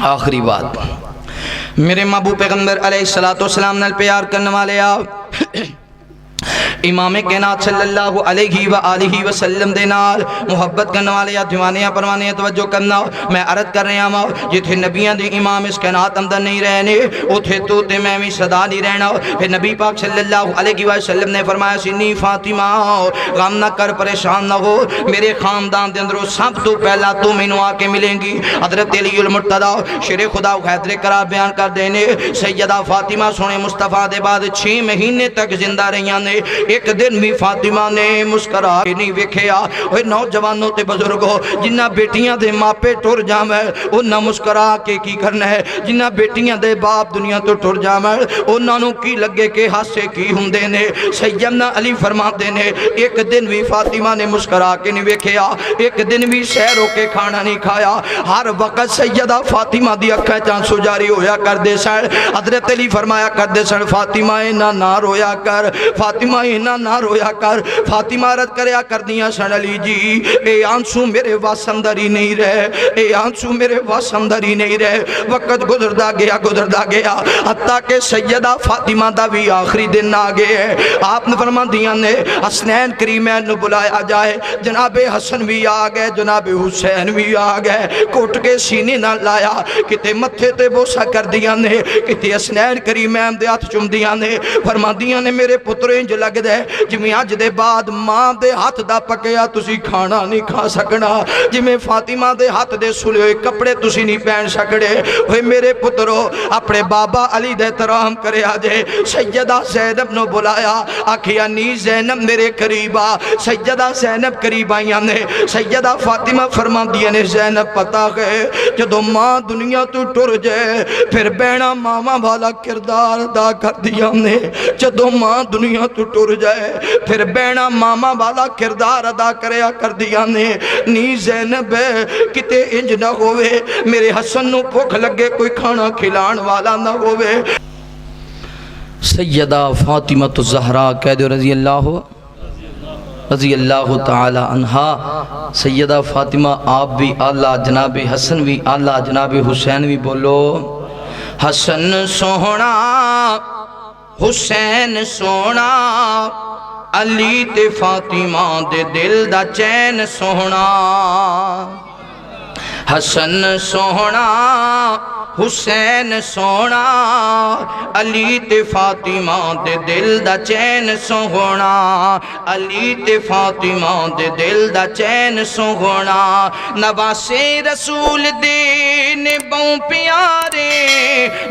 آخری بات میرے محبوب پیغمبر علیہ السلام نے پیار کرنے والے آپ امام کائنات صلی اللہ علیہ وآلہ وسلم دے نال محبت کرنے والے یا دیوانیاں پروانیاں توجہ کرنا میں عرض کر رہے ہیں جتھے نبیاں دی امام اس کائنات اندر نہیں رہنے اتھے تو تے میں بھی صدا نہیں رہنا پھر نبی پاک صلی اللہ علیہ وسلم نے فرمایا سنی فاطمہ غم نہ کر پریشان نہ ہو میرے خاندان دے اندروں سب تو پہلا تو مینوں آ کے ملیں گی حضرت علی المرتضی شیر خدا حیدر قرار بیان کر دینے سیدہ فاطمہ سونے مصطفیٰ دے بعد 6 مہینے تک زندہ رہیاں نے ایک دن بھی فاطمہ نے مسکرا کے نہیں ویکھیا اوے نوجوانوں تے بزرگوں جنہ بیٹیاں دے ماپے ٹر جاویں انہاں مسکرا کے کی کرنا ہے جنہ بیٹیاں دے باپ دنیا تو ٹر جاویں انہاں نوں کی لگے کہ ہاسے کی ہوندے نے سیدنا علی فرماتے نے ایک دن بھی فاطمہ نے مسکرا کے نہیں ویکھیا ایک دن بھی سیر ہو کے کھانا نہیں کھایا ہر وقت سیدہ فاطمہ دی اکھاں چانسو جاری ہویا کر دے سن حضرت علی فرمایا کر دے سن فاطمہ انہاں نہ رویا کر فاطمہ انہاں نہ رویا کر فاطمہ رد کریا کر دیا سن علی جی اے آنسو میرے واس اندر ہی نہیں رہے اے آنسو میرے واس اندر ہی نہیں رہے وقت گزردہ گیا حتیٰ کہ سیدہ فاطمہ دا بھی آخری دن آگے ہے آپ نے فرما دیا نے حسنین کریمین نو بلایا جائے جناب حسن بھی آگئے جناب حسین بھی آگئے کوٹ کے سینے نہ لایا کتے متھے تے بوسا کر دیا نے کتے حسنین کریمین دے ہاتھ چم دیا نے فرما دیا نے میرے پتر انج لگ لگدا ہے جویں اج دے بعد ماں دے ہاتھ دا پکیا تسی کھانا نہیں کھا سکنا، جویں فاطمہ دے ہاتھ دے سلے ہوئے کپڑے تسی نہیں پہن سکڑے۔ اوے میرے پترو اپنے بابا علی دے احترام کرے آجے۔ سیدہ زینب نو بلایا، آکھیا نی زینب میرے قریبا۔ سیدہ زینب قریب آئیاں نے، سیدہ فاطمہ فرما دیا نے زینب پتا گئے جدو ماں دنیا تو ٹر جائے پھر بینا ماما والا کردار ادا کر دیا نے، جدو ماں دنیا تو ٹر جائے پھر بینا ماما والا کردار ادا کریا کر دیا نے۔ نی زینب کتے انج نہ ہوئے میرے حسن نو بھوک لگے کوئی کھانا کھلان والا نہ ہوئے۔ سیدہ فاطمہ الزہرا کہہ دو رضی اللہ تعالی عنہا۔ سیدہ فاطمہ آپ بھی آلہ، جناب حسن بھی آلہ، جناب حسین بھی بولو حسن سونا حسین سونا علی تے فاطمہ دے دل دا چین سونا۔ حسن سونا حسین سونا علی تے فاطمہ دے دل دا چین سونا، علی تے فاطمہ دے دل دا چین سونا۔ نواسے رسول دے نبوں پیارے،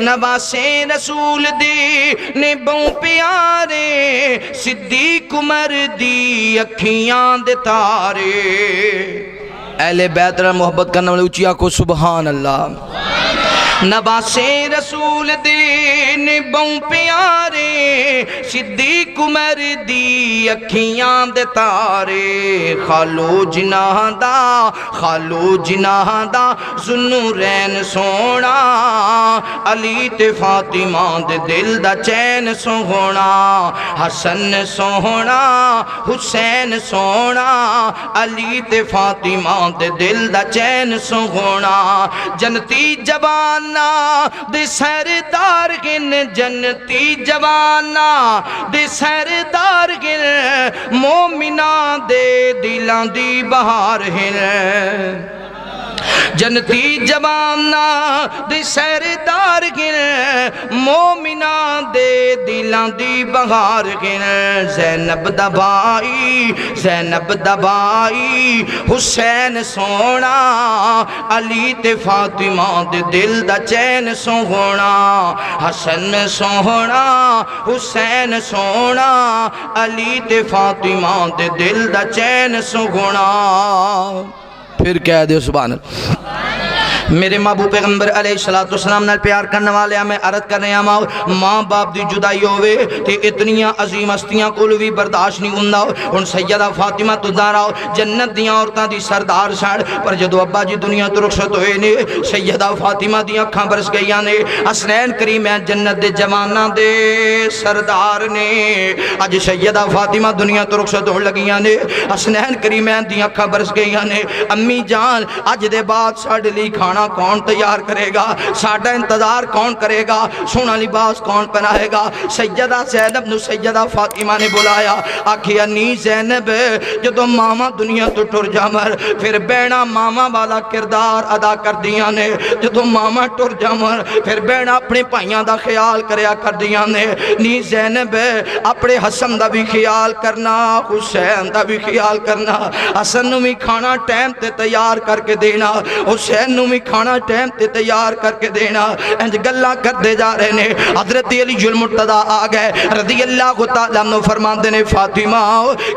نواسے رسول دے نبوں پیارے، صدیق عمر دی اکھیاں دے تارے۔ اہل بیت را محبت کرنا والے اچیا کو سبحان اللہ۔ نواسے رسول دے نبوں پیارے، صدیق عمر دی اکھیاں دے تارے۔ خالو جناح دا ذوالنورین سونا، علی تے فاطمہ دے دل دا چین سونا۔ حسن سونا حسین سونا علی تے فاطمہ دے دل دا چین سونا۔ جنتی جوان دے سردار گن، جنتی جوانا دے سردار گن، مومنہ دے دلان دی بہار ہن۔ جنتی جوانا دے سردار گن، مومنہ دے دلان دی بہار گن۔ زینب دبائی زینب دبائی حسین سونا، علی تے فاطمہ دے دل دا چین سونا۔ حسن سونا حسین سونا علی تے فاطمہ دے دل دا چین سونا۔ پھر کہہ دے سبحان اللہ۔ میرے محبوب پیغمبر علیہ السلام نال پیار کرنے والے میں عرض کر رہے ہیں ماں باپ دی جدائی ہوئے تے اتنیاں عظیم ہستیاں کول بھی برداشت نہیں ہوندا۔ ہن سیدہ فاطمہ الزہرا جنت دیاں عورتاں دی سردار سن، پر جدو ابا جی دنیا تو رخصت ہوئے نے سیدہ فاطمہ دی اکھاں برس گئیاں نے۔ حسنین کریمین جنت دے جواناں دے سردار نے، اج سیدہ فاطمہ دنیا تو رخصت ہون لگیاں نے، حسنین کریمین دی اکھاں برس گئیاں نے۔ امی جان اج دے بعد ساڈے لئی کھانا کون تیار کرے گا، ساڈا انتظار کون کرے گا، سونا لباس کون پہنائے گا۔ سیدہ زینب نو سیدہ فاطمہ نے بلایا، آکھیا نی زینب جدو ماما دنیا تو ٹر جامر پھر بینا ماما والا کردار ادا کر دیا نے، جدو ماما ٹر جامر پھر بینا اپنے پائیاں دا خیال کریا کر دیا نے۔ نی زینب اپنے حسن دا بھی خیال کرنا، حسین دا بھی خیال کرنا، حسن نو بھی کھانا ٹائم تے تیار کر کے دینا، حسین نو بھی کھانا ٹائم تے تیار کر کے دینا۔ انج گلاں کر دے جا رہے نے، حضرت علی المرتضیٰ آ گئے رضی اللہ تعالیٰ عنہ فرماندے نے فاطمہ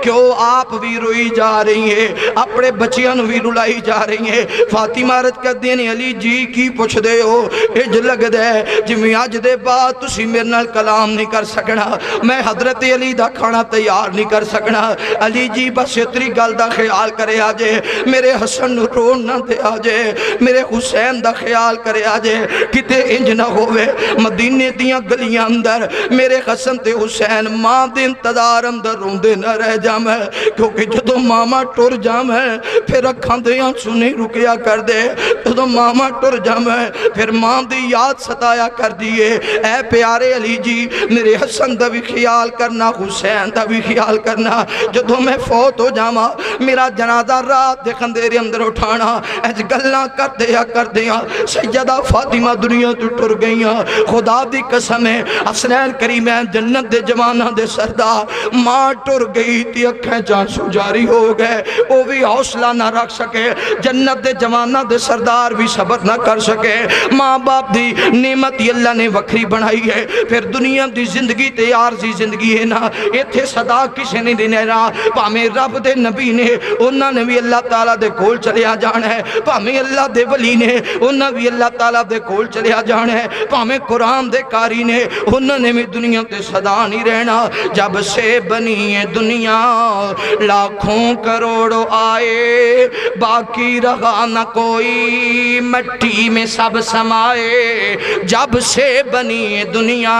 کیوں آپ بھی روئی جا رہی ہیں، اپنے بچیاں نو بھی رلائی جا رہی ہیں۔ فاطمہ عرض کر دینے علی جی کی پوچھ دے ہو، اج لگ دے جویں اج دے بعد تسی میرے نال کلام نہیں کر سکنا، میں حضرت علی دا کھانا تیار نہیں کر سکنا۔ علی جی بس اتنی گل دا خیال کرے آجے، میرے حسن نو رون نہ دے آجے، میرے حسین دا خیال کرے آجے، کتے انج نہ ہوئے مدینے دیاں گلیاں اندر میرے حسن تے حسین ماں دے انتظار اندر روندے نہ رہ جامے، کیونکہ جدو ماما ٹر جامے پھر اکھاں دیاں سنی رکیا کر دے، جدو ماما ٹر جامے پھر ماں دی یاد ستایا کر دیئے۔ اے پیارے علی جی میرے حسن دا بھی خیال کرنا، حسین دا بھی خیال کرنا، جدو میں فوت ہو جاما میرا جنازہ رات دے خندیرے اندر اٹھانا۔ اج گلاں کر دیا کر دیا سیدہ فاطمہ دنیا تو ٹر گئیاں خدا دی قسم ہے حسنین کریمین جنت دے جوانہ دے سردار ماں ٹر گئی تی اکھیں جانسو جاری ہو گئے وہ بھی حوصلہ نہ رکھ سکے جنت دے جوانہ دے سردار بھی صبر نہ کر سکے ماں باپ دی نعمت اللہ نے وکھری بنائی ہے پھر دنیا دی زندگی تے عارضی زندگی ہے نا ایتھے صدا کسے نہیں دینے رہا پامیں رب دے نبی نے انہاں نے بھی اللہ تعالیٰ دے کول چلیا جانا ہے پامیں اللہ دے ولی نے انہاں بھی اللہ تعالیٰ دے کول چلیا جانا ہے پامیں قرآن دے کاری نے انہاں نے بھی دنیا تے صدا نہیں رہنا جب سے بنی ہے دنیا لاکھوں کروڑوں آئے باقی رہا نہ کوئی مٹی میں سب سمائے جب سے بنی ہے دنیا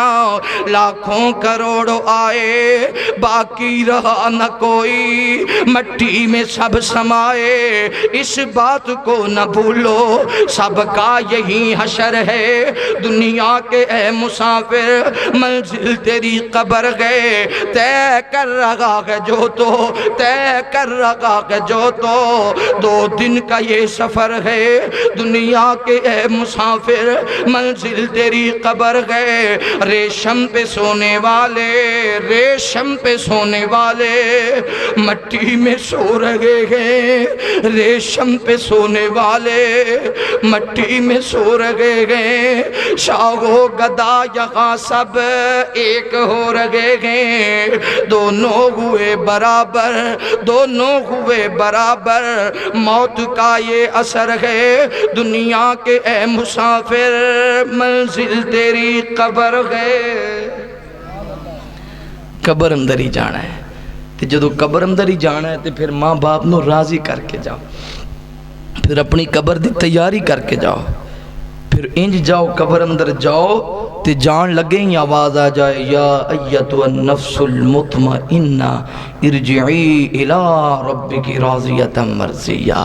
لاکھوں کروڑوں آئے باقی رہا نہ کوئی مٹی میں سب سمائے اس بات کو نہ بھولو سب کا یہی حشر ہے دنیا کے اے مسافر منزل تیری قبر گئے طے کر رہا ہے جو تو طے کر رہا ہے جو تو 2 دن کا یہ سفر ہے دنیا کے اے مسافر منزل تیری قبر گئے ریشم پہ سونے والے ریشم پہ سونے والے مٹی میں سو رہے ہیں ریشم پہ سونے والے مٹی میں سو رہے ہیں شاہ و گدا یہاں سب ایک ہو رہے ہیں دونوں ہوئے برابر دونوں ہوئے برابر موت کا یہ اثر ہے دنیا کے اے مسافر منزل تیری قبر ہے قبر اندر ہی جانا ہے تے جدو قبر اندر ہی جانا ہے تے پھر ماں باپ نو راضی کر کے جاؤ پھر اپنی قبر دی تیاری کر کے جاؤ پھر انج جاؤ قبر اندر جاؤ تے جان لگیں یا آواز آ جائے یا ایتو النفس المطمئنہ ارجعی الى ربک راضیتا مرضیہ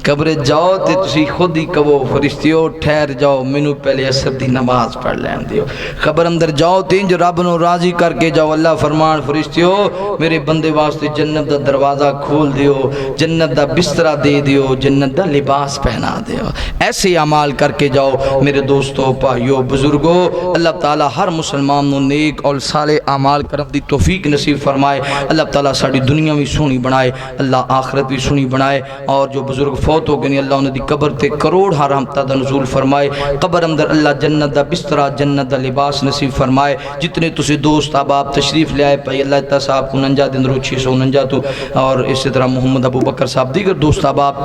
قبر جاؤ تے تسی خود ہی کہو فرشتیو ٹھہر جاؤ منو پہلے عصر دی نماز پڑھ لین دیو قبر اندر جاؤ تے انج رب نو راضی کر کے جاؤ اللہ فرمان فرشتیو میرے بندے واسطے جنت دا دروازہ کھول دیو جنت دا بسترہ دے دیو جنت دا لباس پہنا دیو ایسے اعمال کر کے جاؤ میرے دوستو بھائیو بزرگو اللہ تعالیٰ ہر مسلمان نو نیک اور صالح اعمال کرن دی توفیق نصیب فرمائے اللہ تعالیٰ ساری دنیا بھی سونی بنائے اللہ آخرت بھی سونی بنائے اور جو بزرگ فوت ہو گئے اللہ انہوں دی قبر تے کروڑ رحمتہ دا نزول فرمائے قبر اندر اللہ جنت دا بسترہ جنت دا لباس نصیب فرمائے جتنے تسی دوست احباب تشریف لے آئے پائی اللہ تعالیٰ صاحب 49 دن رو 649 تو اور اسی طرح محمد ابو بکر صاحب دیگر دوست احباب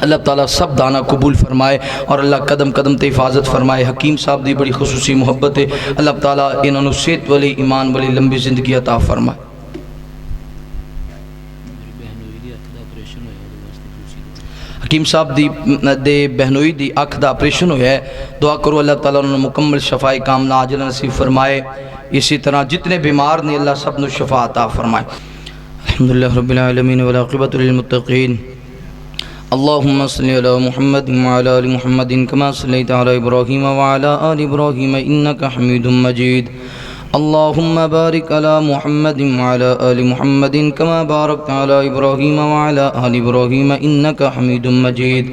اللہ تعالیٰ سب دانہ قبول فرمائے اور اللہ قدم قدم تے حفاظت فرمائے حکیم صاحب دی بڑی خصوصی محبت ہے اللہ تعالیٰ انہوں نے صحت والی ایمان والی لمبی زندگی عطا فرمائے حکیم صاحب دے بہنوئی دی اکھ دا آپریشن ہویا ہے دعا کرو اللہ تعالیٰ انہوں نے مکمل شفاء کاملہ عاجل نصیب فرمائے اسی طرح جتنے بیمار نے اللہ سب نے شفاء عطا فرمائے الحمدللہ رب العالمین والعاقبۃ للمتقین اللهم صل على محمد وعلى آل محمد كما صليت على إبراهيم وعلى آل إبراهيم إنك حميد مجيد اللهم بارك على محمد وعلى آل محمد كما باركت على إبراهيم وعلى آل إبراهيم إنك حميد مجيد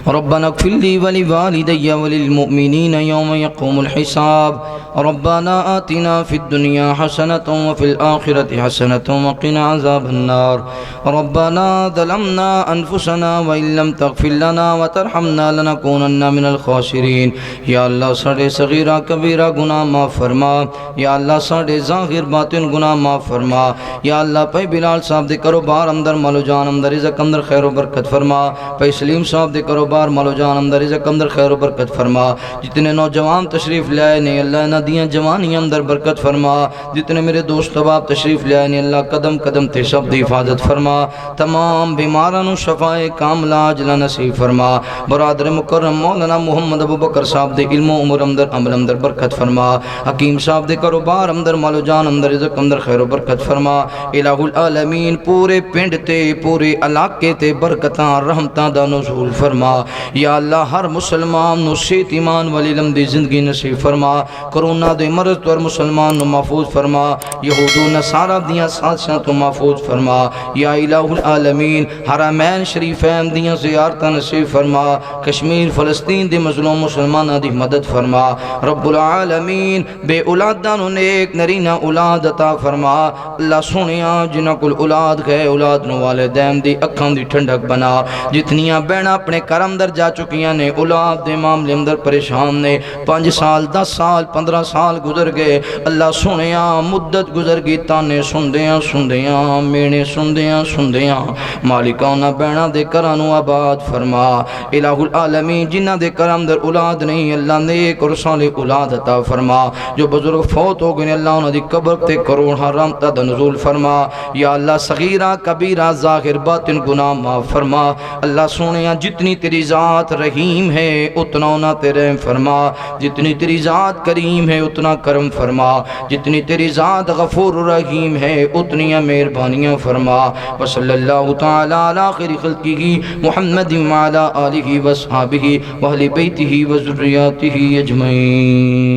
ربنا اغفر لي ولوالدي وللمؤمنين يوم يقوم الحساب ربنا آتنا في الدنيا حسنة وفي الآخرة حسنة وقنا عذاب النار ربنا ظلمنا أنفسنا وإن لم تغفر لنا وترحمنا لنكونن من الخاسرين یا اللہ ساڑے صغیرہ کبیرہ گناہ معاف فرما یا اللہ ساڑے ظاہر باطن گناہ معاف فرما یا اللہ پہ بلال صاحب دے کاروبار اندر مالو جان اندر رزق اندر خیر و برکت فرما پہ سلیم صاحب دے کاروبار مالو جان اندر رزق اندر خیر و برکت فرما جتنے نوجوان تشریف لے آئے نے اللہ نہ دیاں جوانی اندر برکت فرما جتنے میرے دوست احباب تشریف لے آئے نے اللہ قدم قدم تے سب دی حفاظت فرما تمام بیماران شفاء کاملہ عاجلہ نصیب فرما برادر مکرم مولانا محمد ابو بکر صاحب دے علم و عمر اندر عمل اندر برکت فرما حکیم صاحب دے کاروبار دربار اندر مال و جان اندر رزق اندر خیر و برکت فرما الہ العالمین پورے پنڈ تے پورے علاقے تے برکتاں رحمتاں دا نزول فرما یا اللہ ہر مسلمان نو صحت ایمان والی لمبی زندگی نصیب فرما کرونا دے مرض تو ہر مسلمان نو محفوظ فرما یہود و نصارہ دیاں سازشاں تو محفوظ فرما یا الہ العالمین حرمین شریفین دیاں زیارتاں نصیب فرما کشمیر فلسطین دے مظلوم مسلمانہ دی مدد فرما رب العالمین بے اولادانو نیک نرینہ اولاد عطا فرما اللہ سونیا جنہ کل اولاد گئے اولاد نو والدین دی اکھان دی ٹھنڈک بنا جتنیاں بہنا اپنے کرم در جا چکیاں نے اولاد دے معاملے اندر پریشان نے 5 سال 10 سال 15 سال گزر گئے اللہ سونیا مدت گزر گئی تانے سندیاں مینے سندیاں مالکانہ بہنا دے کرانو آباد فرما الہ العالمین جنہ دے کرم در اولاد نہیں اللہ نیک اور صالح اولاد عطا فرما جو بزرگ فوت ہو گئے اللہ انہاں دی قبر تے کروڑ رحمتاں دا نزول فرما یا اللہ صغیرہ کبیرہ ظاہر باطن گناہ معاف فرما اللہ سونیا جتنی تیری ذات رحیم ہے اتنا انہاں تے رحم فرما جتنی تیری ذات کریم ہے اتنا کرم فرما جتنی تیری ذات غفور رحیم ہے اتنی مہربانیاں فرما وصلی اللہ تعالی علی خیر خلقہ محمد وعلی آلہ وصحابہ واہل بیتہ وذریاتہ اجمعین.